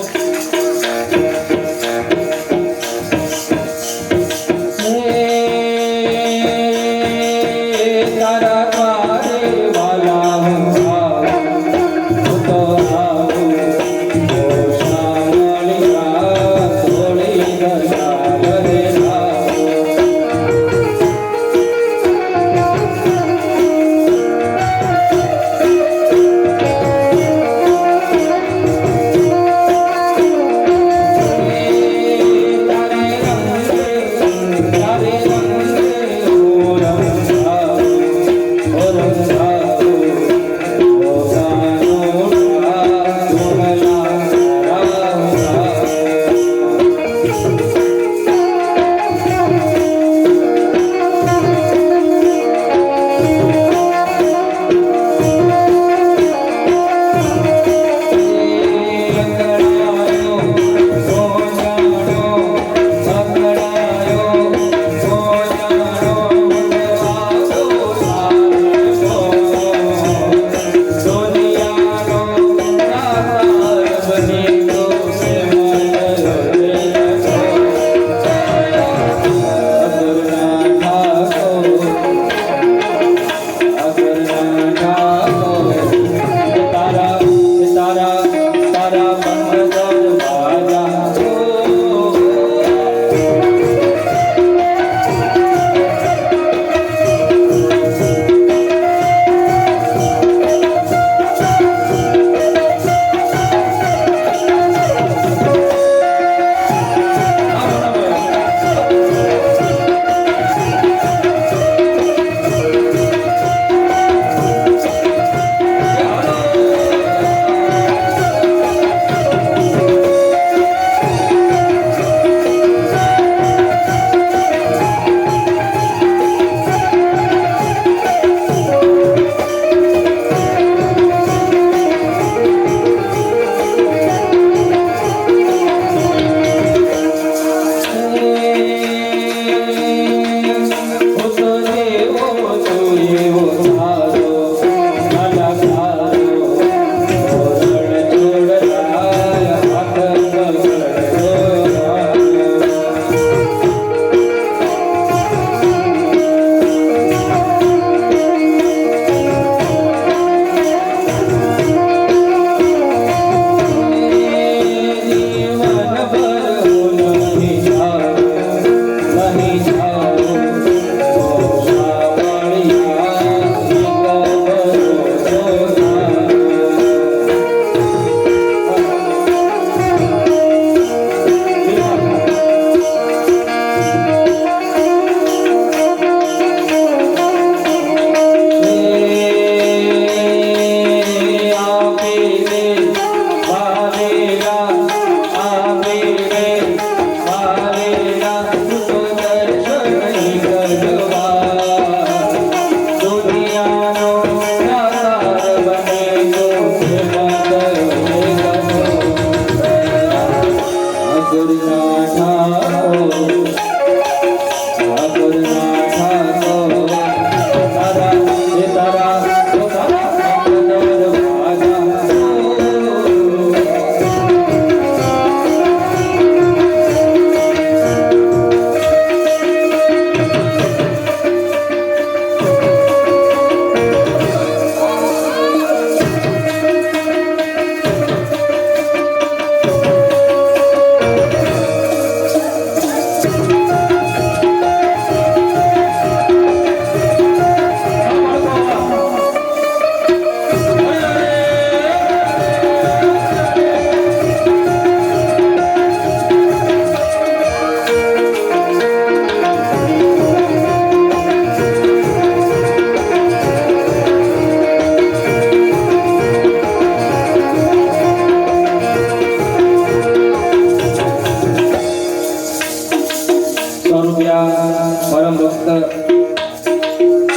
પરમ ભક્ત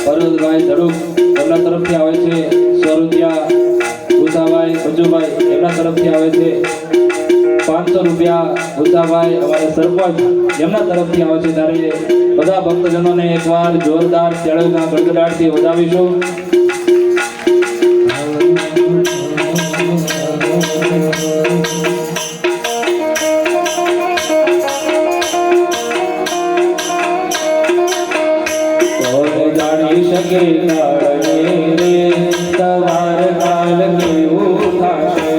પરોલભાઈ ધડુક એમના તરફથી આવે છે 100 રૂપિયા ઉષાભાઈ મંજુભાઈ એમના તરફથી આવે છે 500 રૂપિયા ઉષાભાઈ અમારે સરપંચ એમના તરફથી આવે છે ત્યારે બધા ભક્તજનોને એકવાર જોરદાર તેળવના ગડગડાટથી વધાવીશું શકે કાળને રે સવાર કાળ કેવું થાશે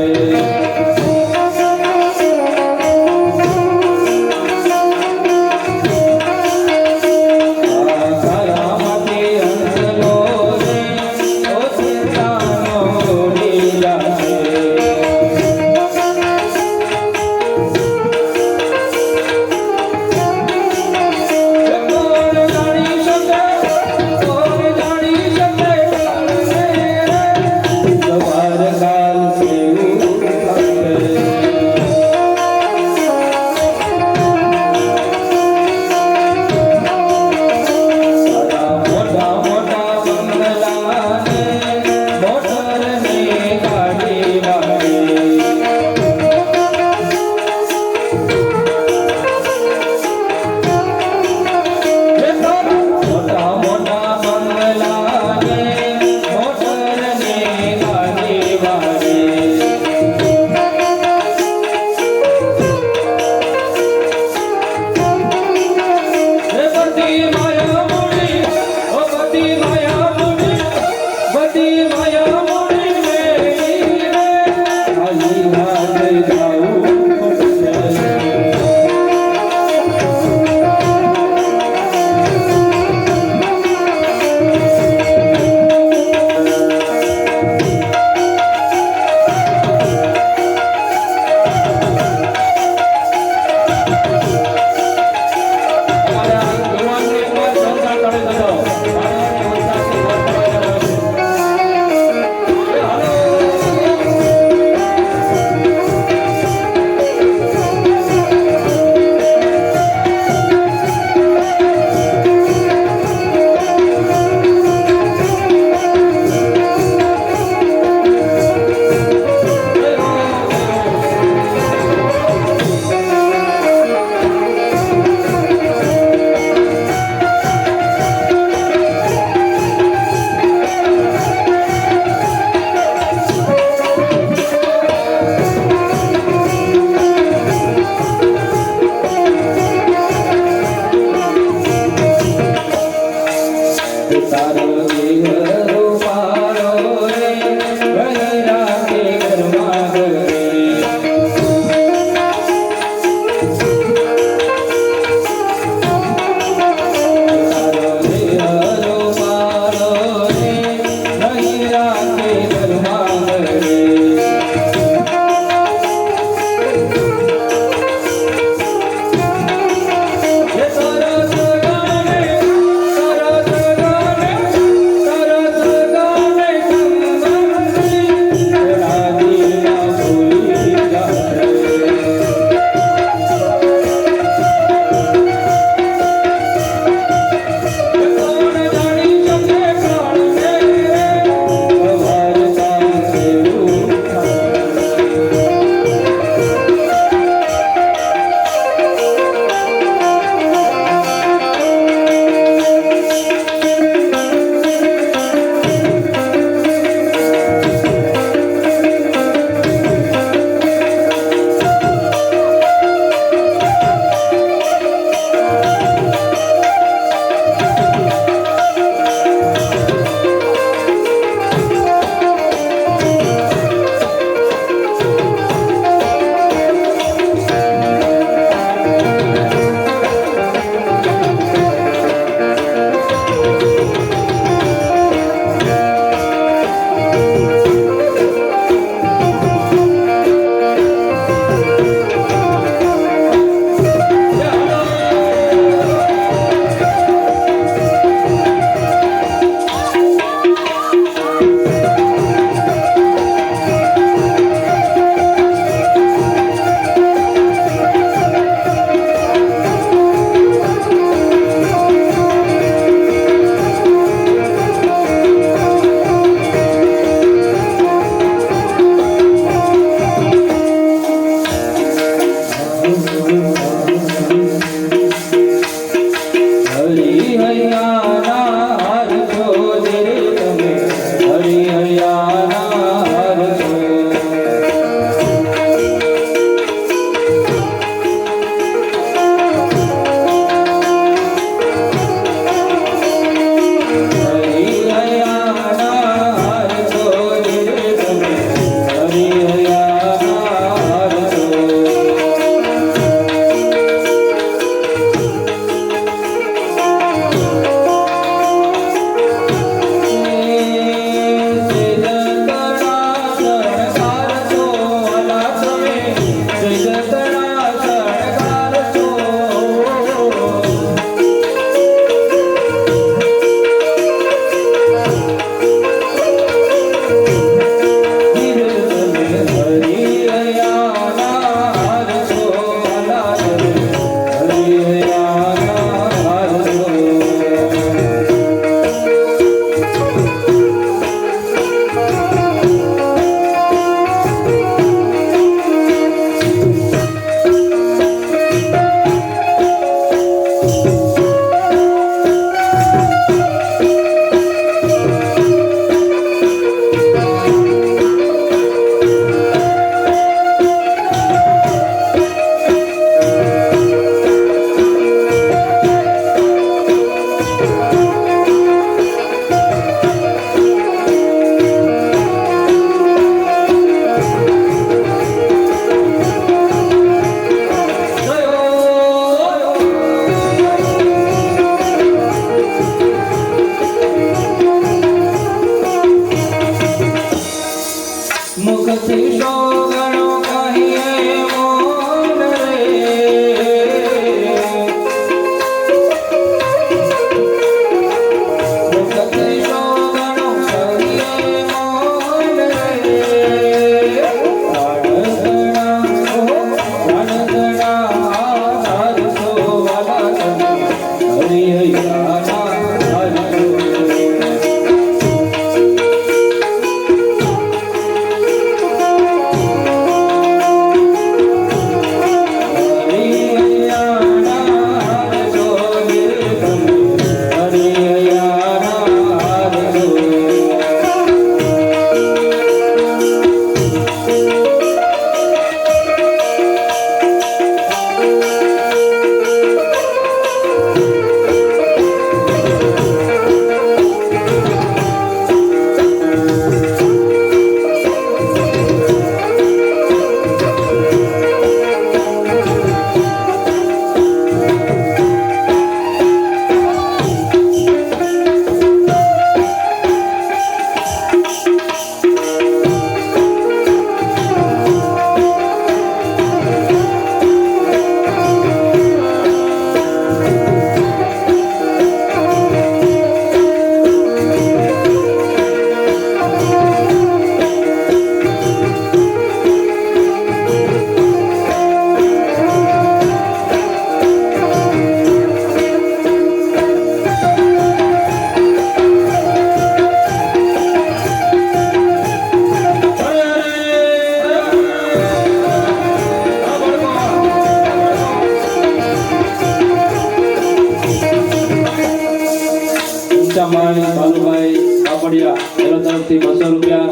ઘનશ્યામભાઈ બાલુભાઈ કાપડિયા એમના તરફથી 200 રૂપિયા,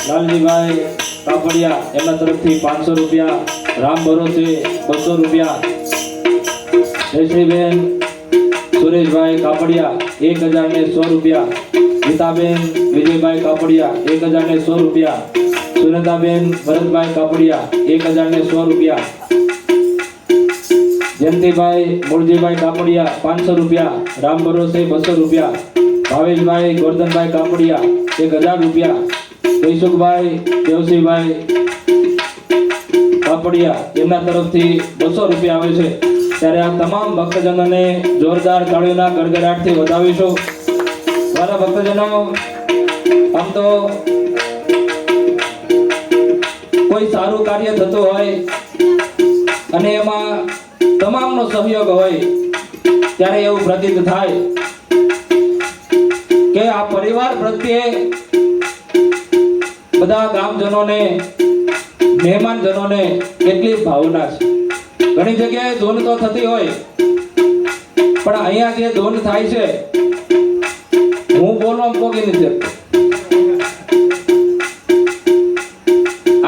લાલજીભાઈ કાપડિયા એમના તરફથી 500 રૂપિયા, રામ ભરોસે 200 રૂપિયા, જયશ્રીબેન સુરેશભાઈ કાપડિયા 1000 રૂપિયા, ગીતાબેન વિજયભાઈ કાપડિયા 1000 રૂપિયા, સુનંદાબેન ભરતભાઈ કાપડિયા 1000 રૂપિયા, જયંતિભાઈ મૂળજીભાઈ કાપડિયા 500 રૂપિયા, રામ ભરોસે 200 રૂપિયા, ભાવેશભાઈ ગોરધનભાઈ કાપડિયા 1000 રૂપિયા, જયસુખભાઈ દેવસિંહભાઈ કાપડિયા એમના તરફથી 200 રૂપિયા આવે છે। ત્યારે આ તમામ ભક્તજનોને જોરદાર તાળીઓના ગડગડાટથી વધાવીશું। મારા ભક્તજનો, આમ તો કોઈ સારું કાર્ય થતું હોય અને એમાં તમામનો સહયોગ હોય ત્યારે એવું પ્રતીત થાય કે આ પરિવાર પ્રત્યે બધા ગામજનોને, મહેમાનજનોને કેટલી ભાવના છે। ઘણી જગ્યાએ ધૂન તો થતી હોય, પણ અહીંયા જે ધૂન થાય છે હું બોલવા પોગી નથી શકતો।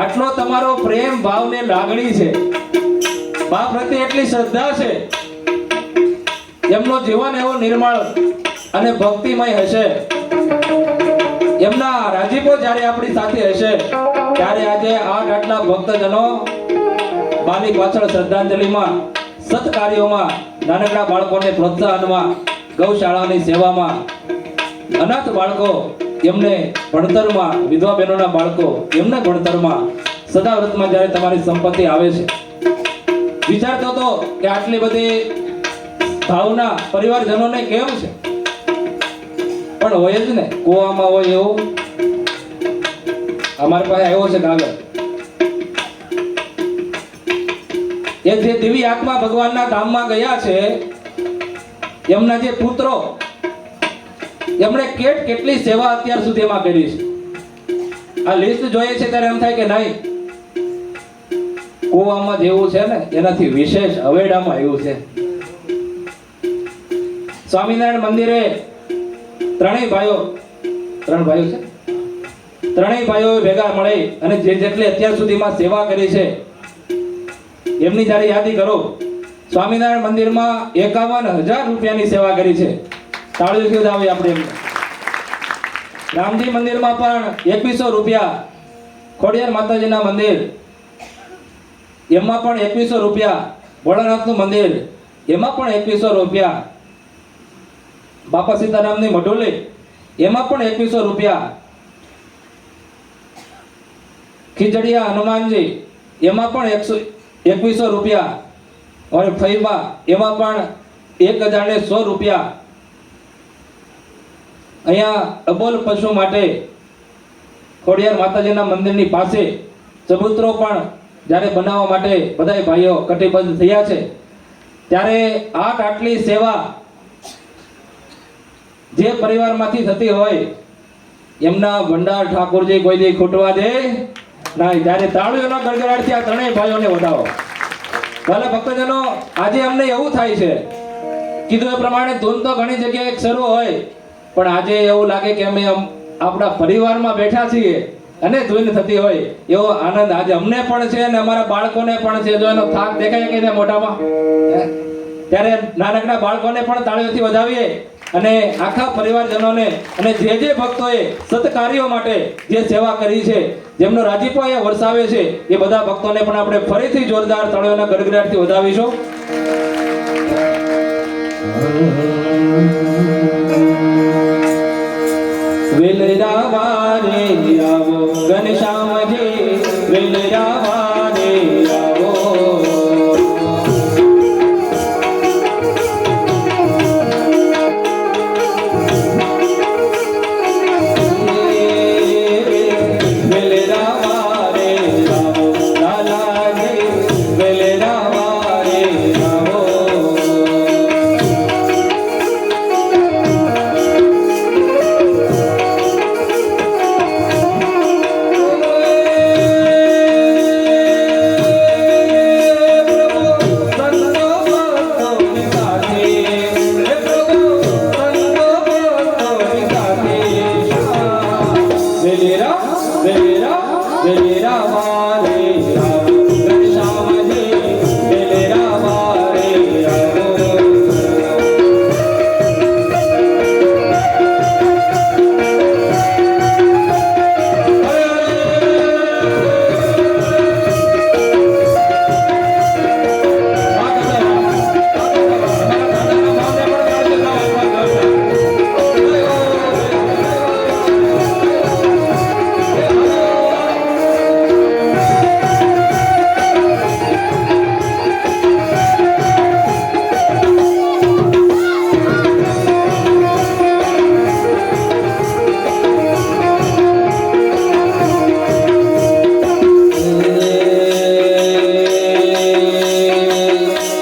આટલો તમારો પ્રેમ ભાવ ને લાગણી છે, બા પ્રત્યે એટલી શ્રદ્ધા છે, એમનો જીવન એવો નિર્મળ અને ભક્તિમય હશે, એમના રાજીપો જ્યારે આપણી સાથે હશે ત્યારે આજે આટલા ભક્તજનો બાની પાછળ શ્રદ્ધાંજલિમાં, સત્કાર્યોમાં, નાનકડા બાળકોને પ્રોત્સાહનમાં, ગૌશાળાની સેવામાં, અનાથ બાળકો એમને ભણતરમાં, વિધવા બહેનોના બાળકો એમને ભણતરમાં, સદાવ્રતમાં જ્યારે તમારી સંપત્તિ આવે છે, વિચારતો હતો કે આટલી બધી ભાવના પરિવારજનોને કેમ છે, પણ હોય જ ને, કુવામાં હોય એવું અમારી પાસે આવ્યો છે કાગળ। એ જે દિવ્ય આત્મા ભગવાનના ધામમાં ગયા છે, એમના જે પુત્રો, એમણે કેટલી સેવા અત્યાર સુધીમાં કરી છે। આ લિસ્ટ જોઈએ છે ત્યારે એમ થાય કે નહીં, કુવામાં જેવું છે ને એનાથી વિશેષ હવેડામાં એવું છે। સ્વામિનારાયણ મંદિરે ત્રણ ભાઈઓ છે, ત્રણેય ભાઈઓ ભેગા મળી અને જેટલી અત્યાર સુધીમાં સેવા કરી છે એમની જ્યારે યાદી કરો, સ્વામિનારાયણ મંદિરમાં 51,000 રૂપિયાની સેવા કરી છે। તાળીઓથી વધાવીએ આપણે એમને। રામજી મંદિરમાં પણ 2100 રૂપિયા, ખોડિયાર માતાજીના મંદિર એમાં પણ 2100 રૂપિયા, ભોળાનાથનું મંદિર એમાં પણ 2100 રૂપિયા, બાપા સીતારામની મઢોલી એમાં પણ 2100 રૂપિયા, ખીજડીયા હનુમાનજી એમાં પણ 2100 રૂપિયા, અને ફૈબા એમાં પણ 1001 રૂપિયા। અહીંયા અબોલ પશુ માટે ખોડિયાર માતાજીના મંદિરની પાસે ચબૂતરો પણ જ્યારે બનાવવા માટે બધા ભાઈઓ કટિબદ્ધ થયા છે, ત્યારે આટલી સેવા જે પરિવારમાંથી થતી હોય એમના ભંડાર ઠાકોરજી કોઈ દી ખૂટવા દે નહીં। ત્યારે તાળીઓના ગડગડાટથી આ ત્રણેય ભાઈઓને વધાવો। ભલે ભક્તજનો, આજે અમને એવું થાય છે, કીધું એ પ્રમાણે ધૂન તો ઘણી જગ્યાએ શરૂ હોય, પણ આજે એવું લાગે કે અમે આપણા પરિવારમાં બેઠા છીએ અને ધૂન થતી હોય એવો આનંદ આજે અમને પણ છે અને અમારા બાળકોને પણ છે। જો એનો થાક દેખાય કે ને મોઢામાં, ત્યારે નાનકડા બાળકોને પણ તાળીઓથી વધાવીએ અને આખા પરિવારજનોને અને જે ભક્તોએ સત્કાર્યો માટે જે સેવા કરી છે, જેમનો રાજીપો અહીંયા વરસાવે છે, એ બધા ભક્તોને પણ આપણે ફરીથી જોરદાર તાળીઓના ગડગડાટથી વધાવીશું। વેલરાવા રે આવો ઘનશ્યામજી, વેલરાવા રે આવો,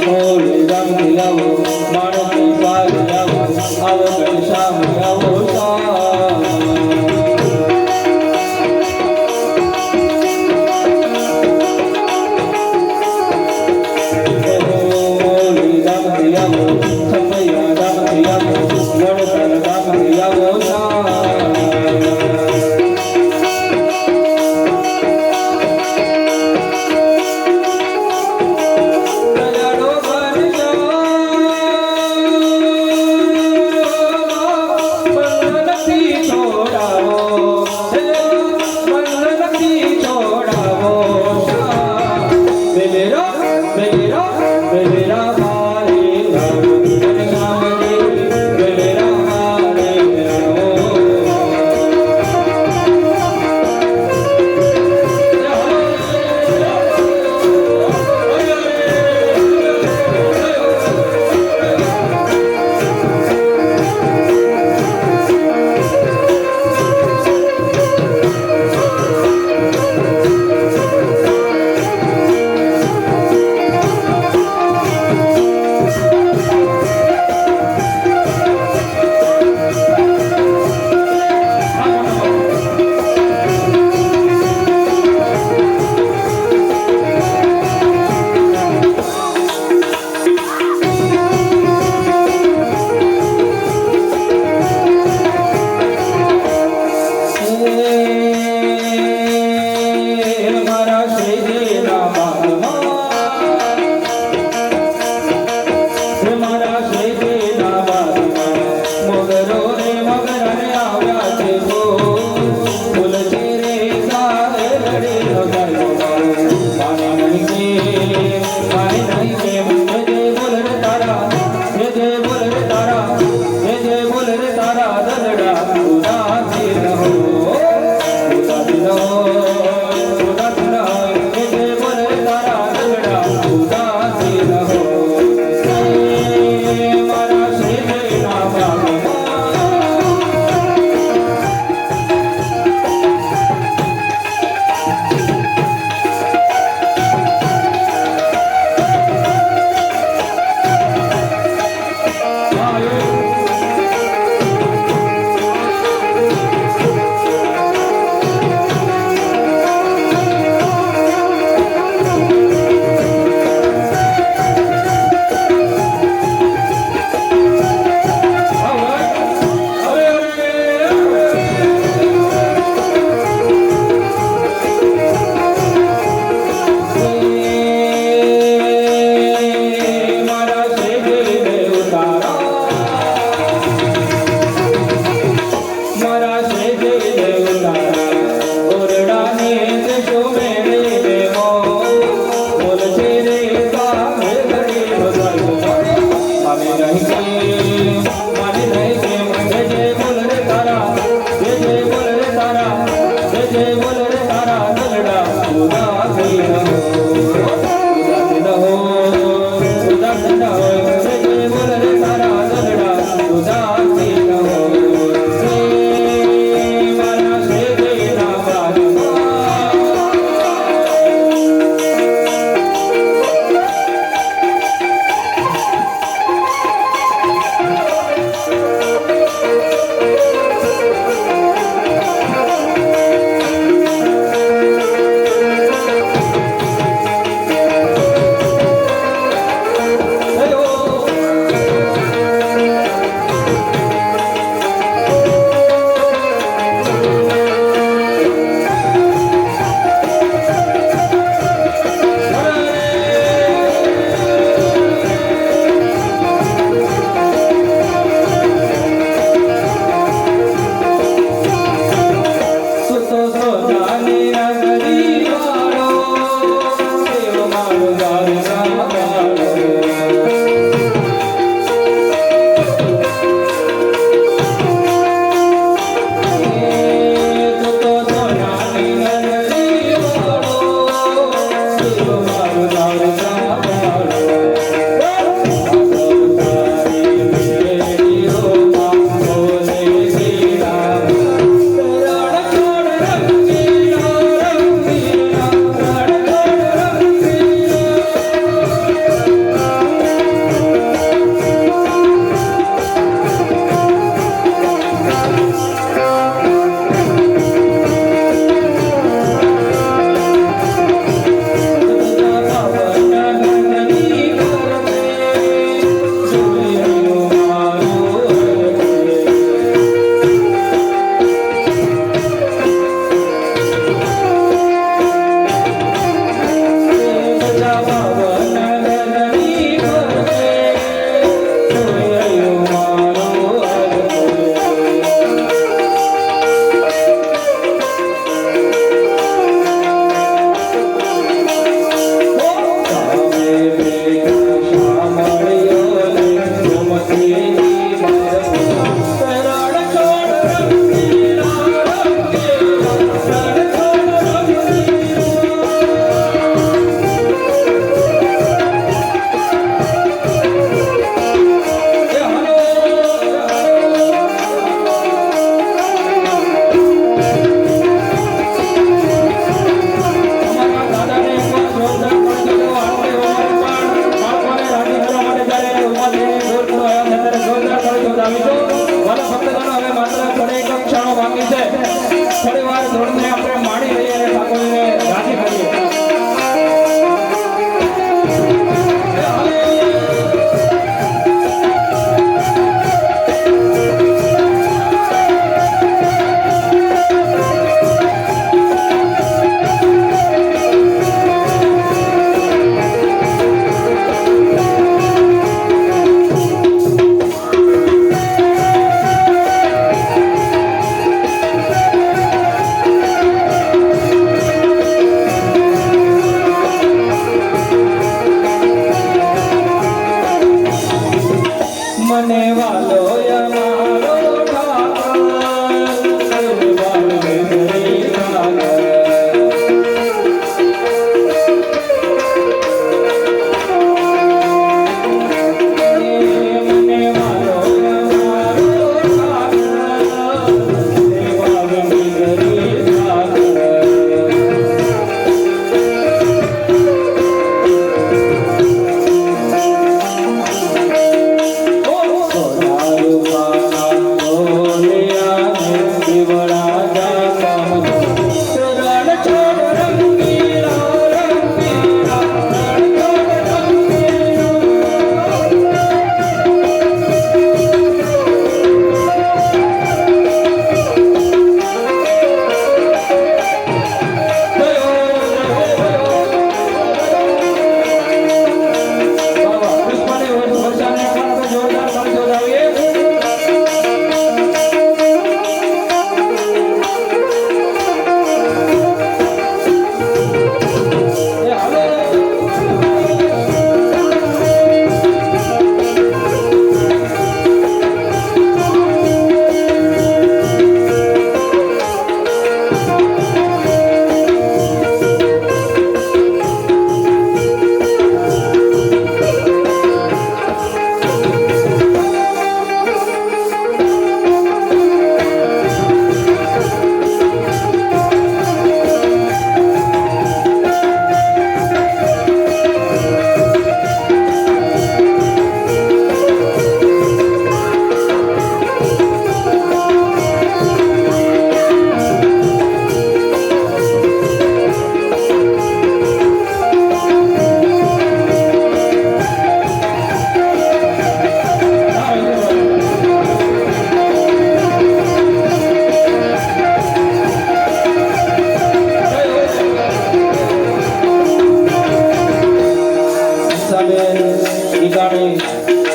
મોરે રામ દિલાવો માણસની પાર આવો આવો ઘનશ્યામ આવો શ્યામ મોરે રામ દિલાવો છપૈયા રામ દિલાવો વડસર રામ દિલાવો શ્યામ વધાવીશું. ભલે ભક્તજનો હવે માત્ર થોડીક ક્ષણો બાકી છે. થોડી વાર ધોરણને આપણે માણી લઈએ અને ઠાકોરજીને રાજી કરીએ. મને વાલો અમારો ઠાકોર દરબાર મેં ઠાકોર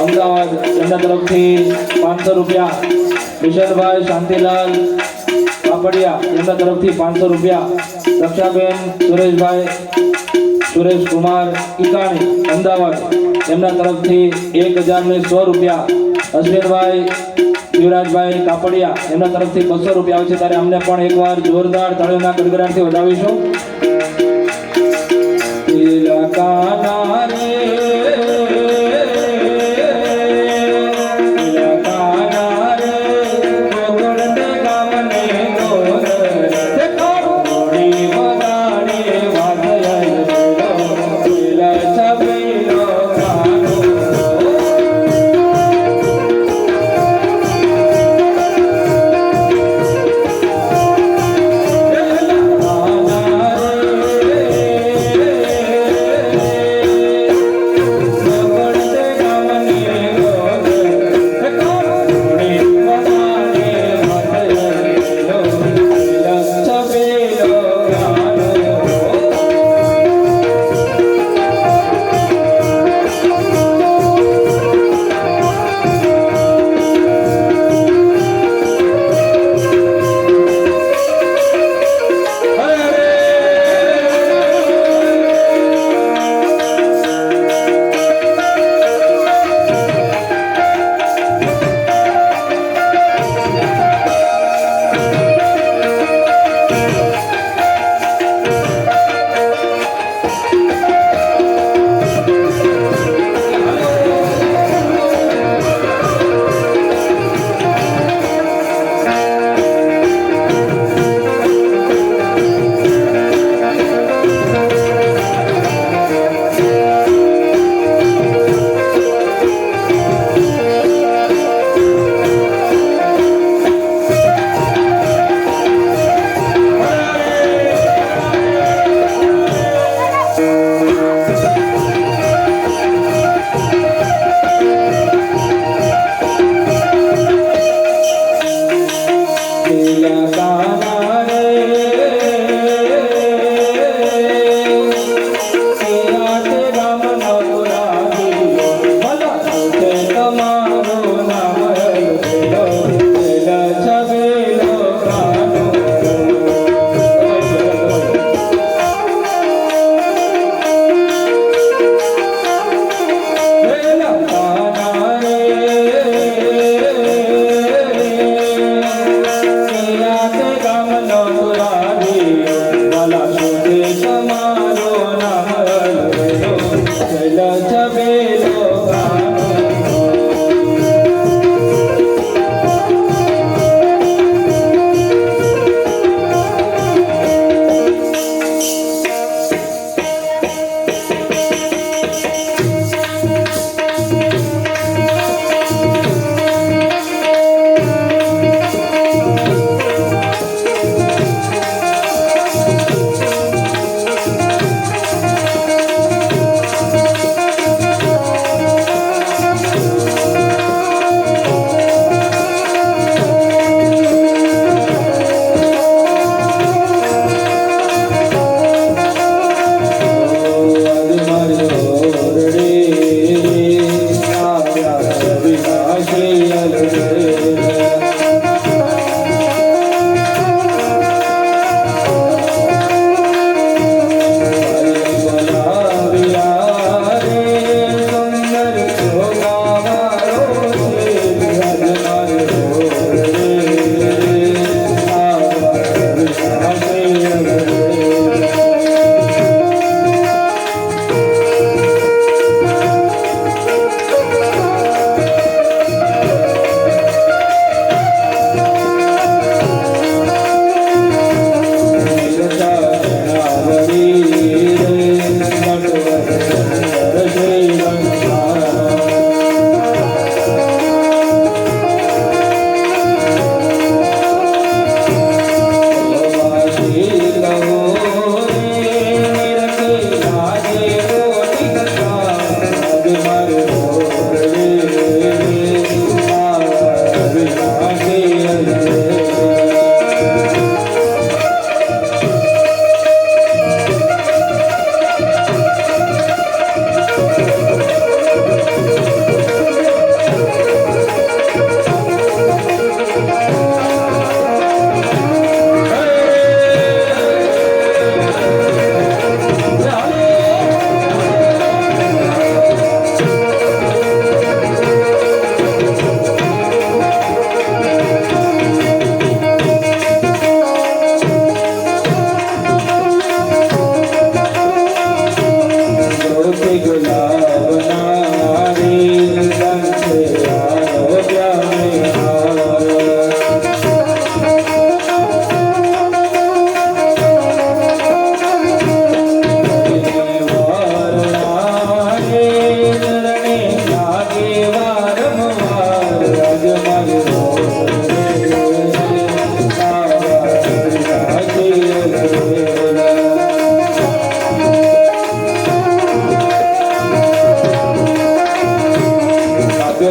અમદાવાદ એમના તરફથી 500 રૂપિયા. વિશાલભાઈ શાંતિલાલ કાપડિયા એમના તરફથી 500 રૂપિયા. રક્ષાબેન સુરેશભાઈ સુરેશ કુમાર ઈકાણી અમદાવાદ એમના તરફથી 100100 રૂપિયા. અશ્વિનભાઈ યુવરાજભાઈ કાપડિયા એમના તરફથી 200 રૂપિયા આવે છે. ત્યારે અમને પણ એકવાર જોરદાર તાળીઓના ગડગડાટથી વધાવીશું. તિલકાના રે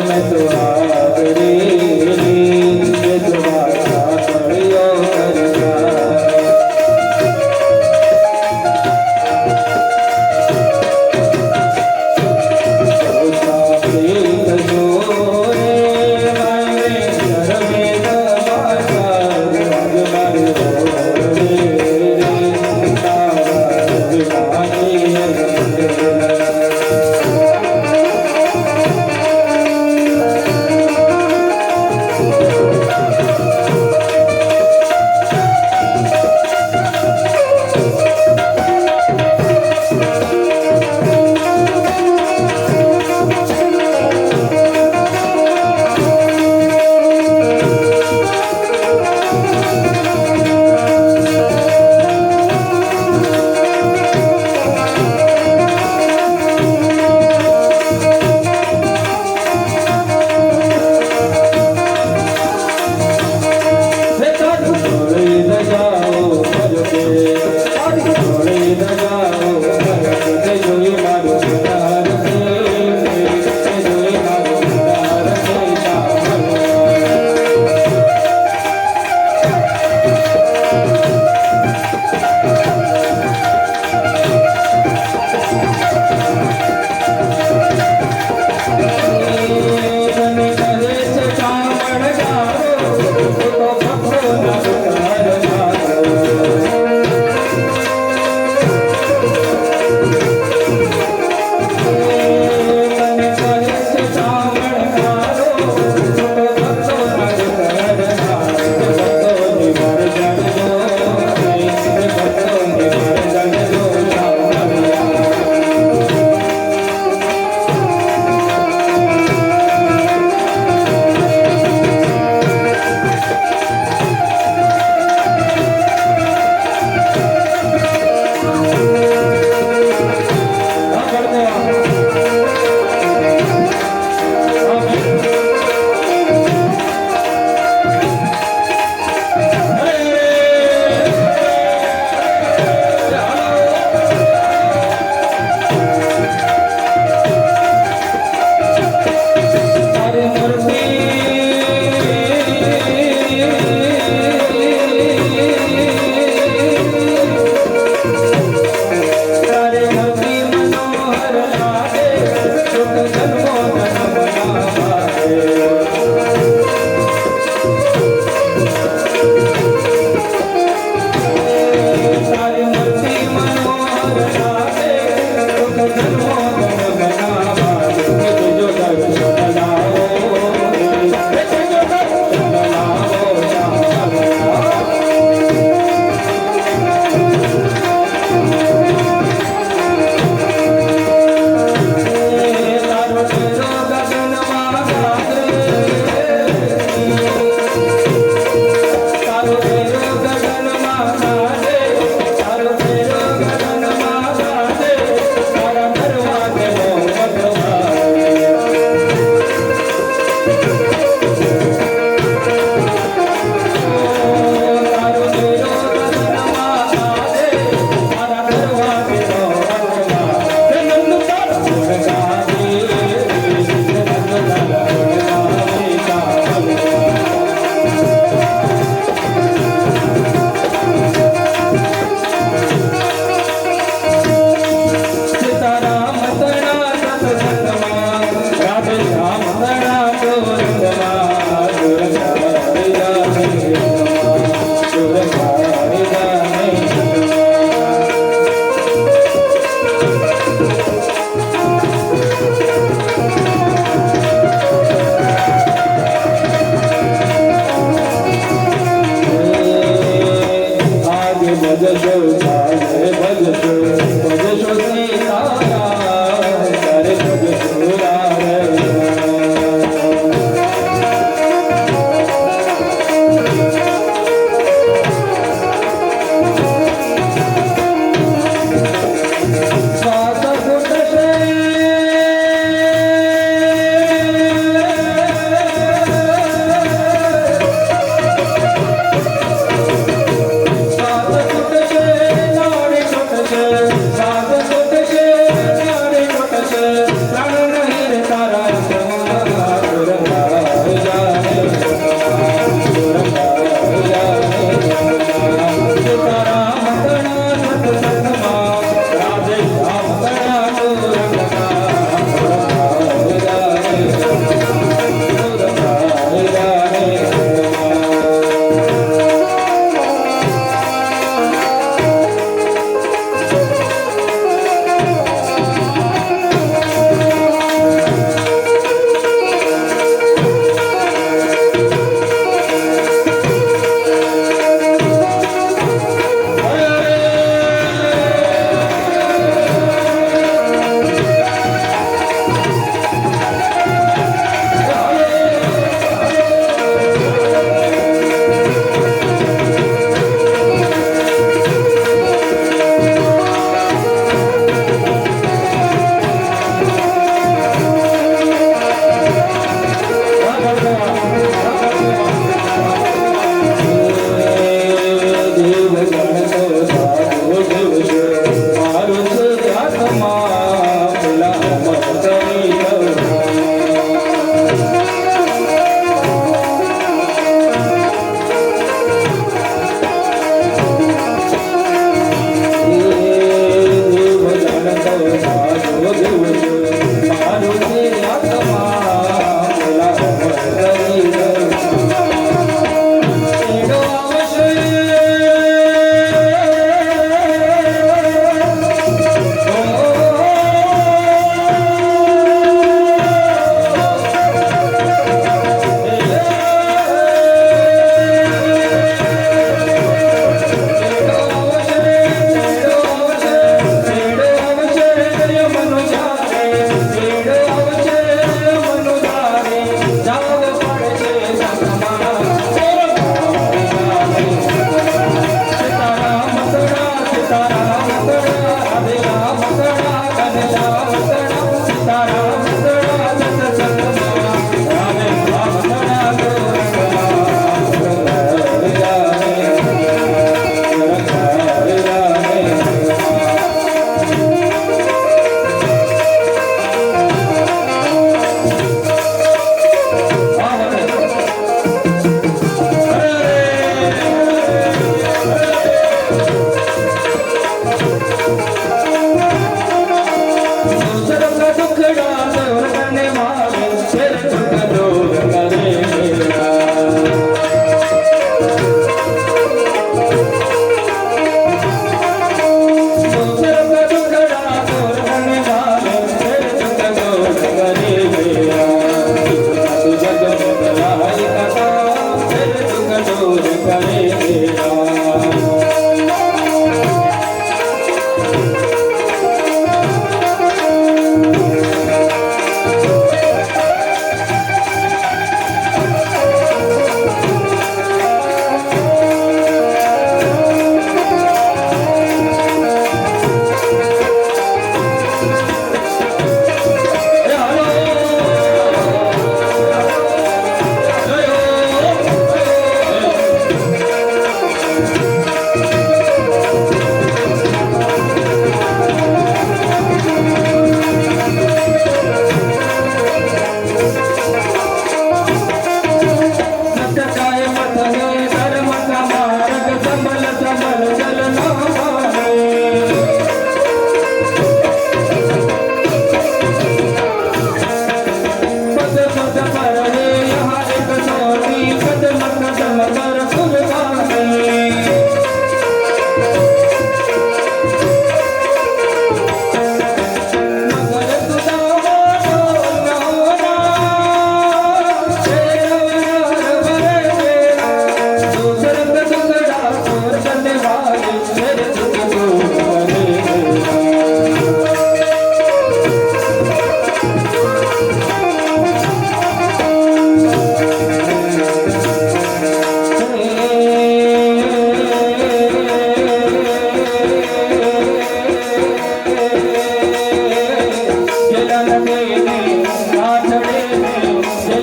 મેં તો આદરી તમારા તળિયો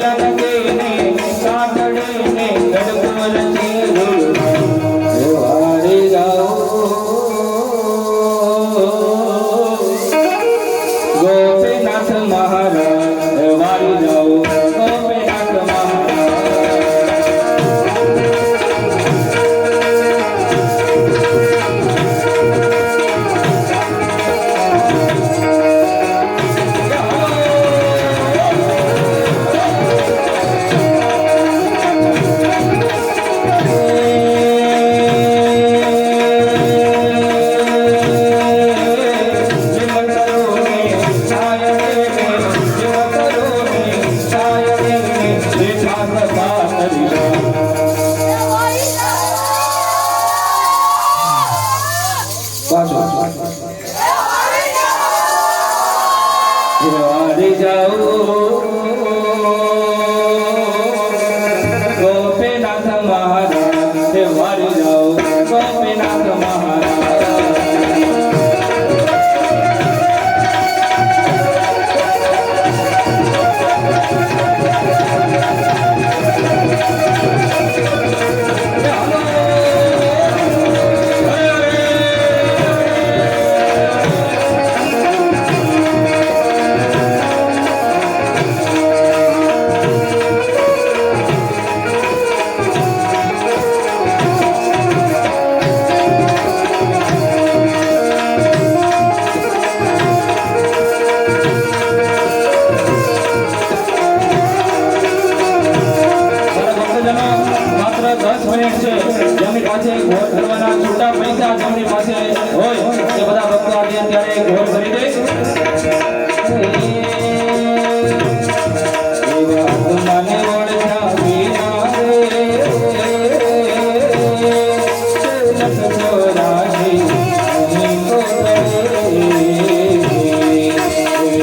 જાનકીને કાગડને ગડગોળથી વારે જાઓ ગોપીનાથ મહારાજ વારે જાઓ ગોપીનાથ મહારાજ वारे जाओ गोपीनाथ महाराज वारे जाओ गोपीनाथ महाराज જેમની પાસે ઘોર કરવાના છૂટા પૈસા જેમની પાસે હોય તે બધા ભક્તો આજે અત્યારે ઘોર કરી દે મને ઓળખ્યા વિના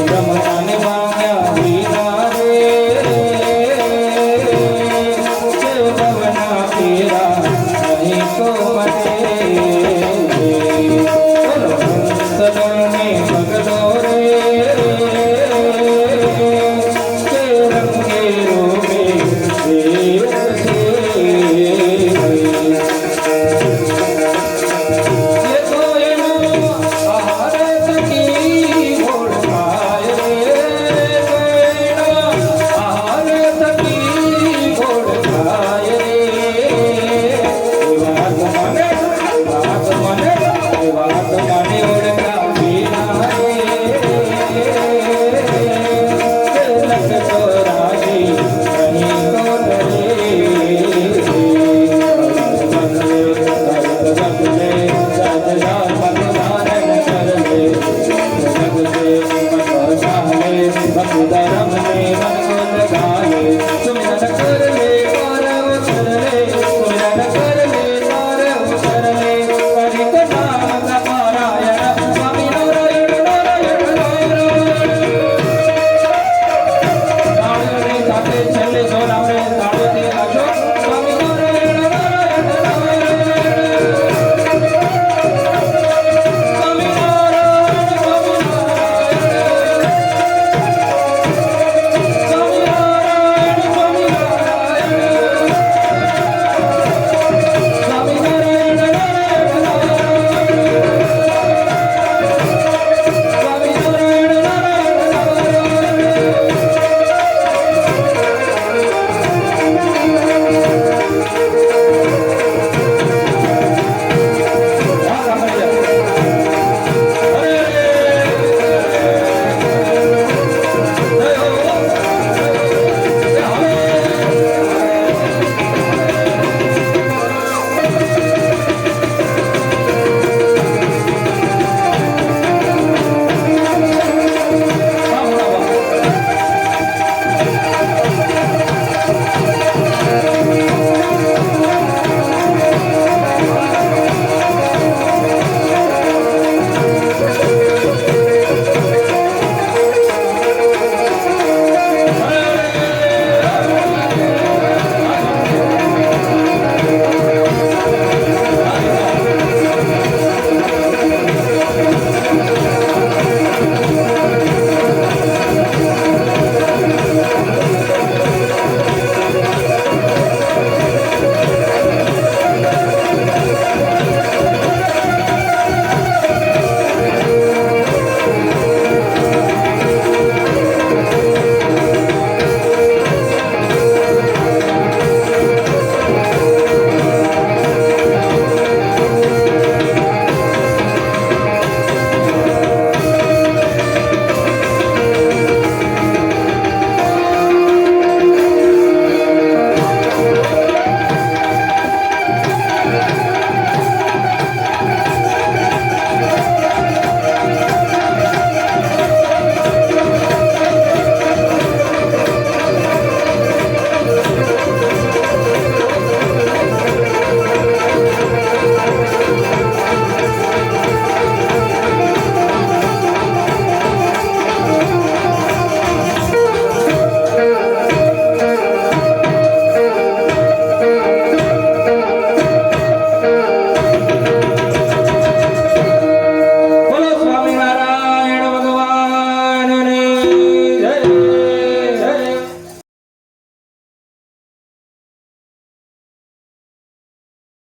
બ્રહ્મતાને માંગ્યા વિના છેલ્લે જોર આપણે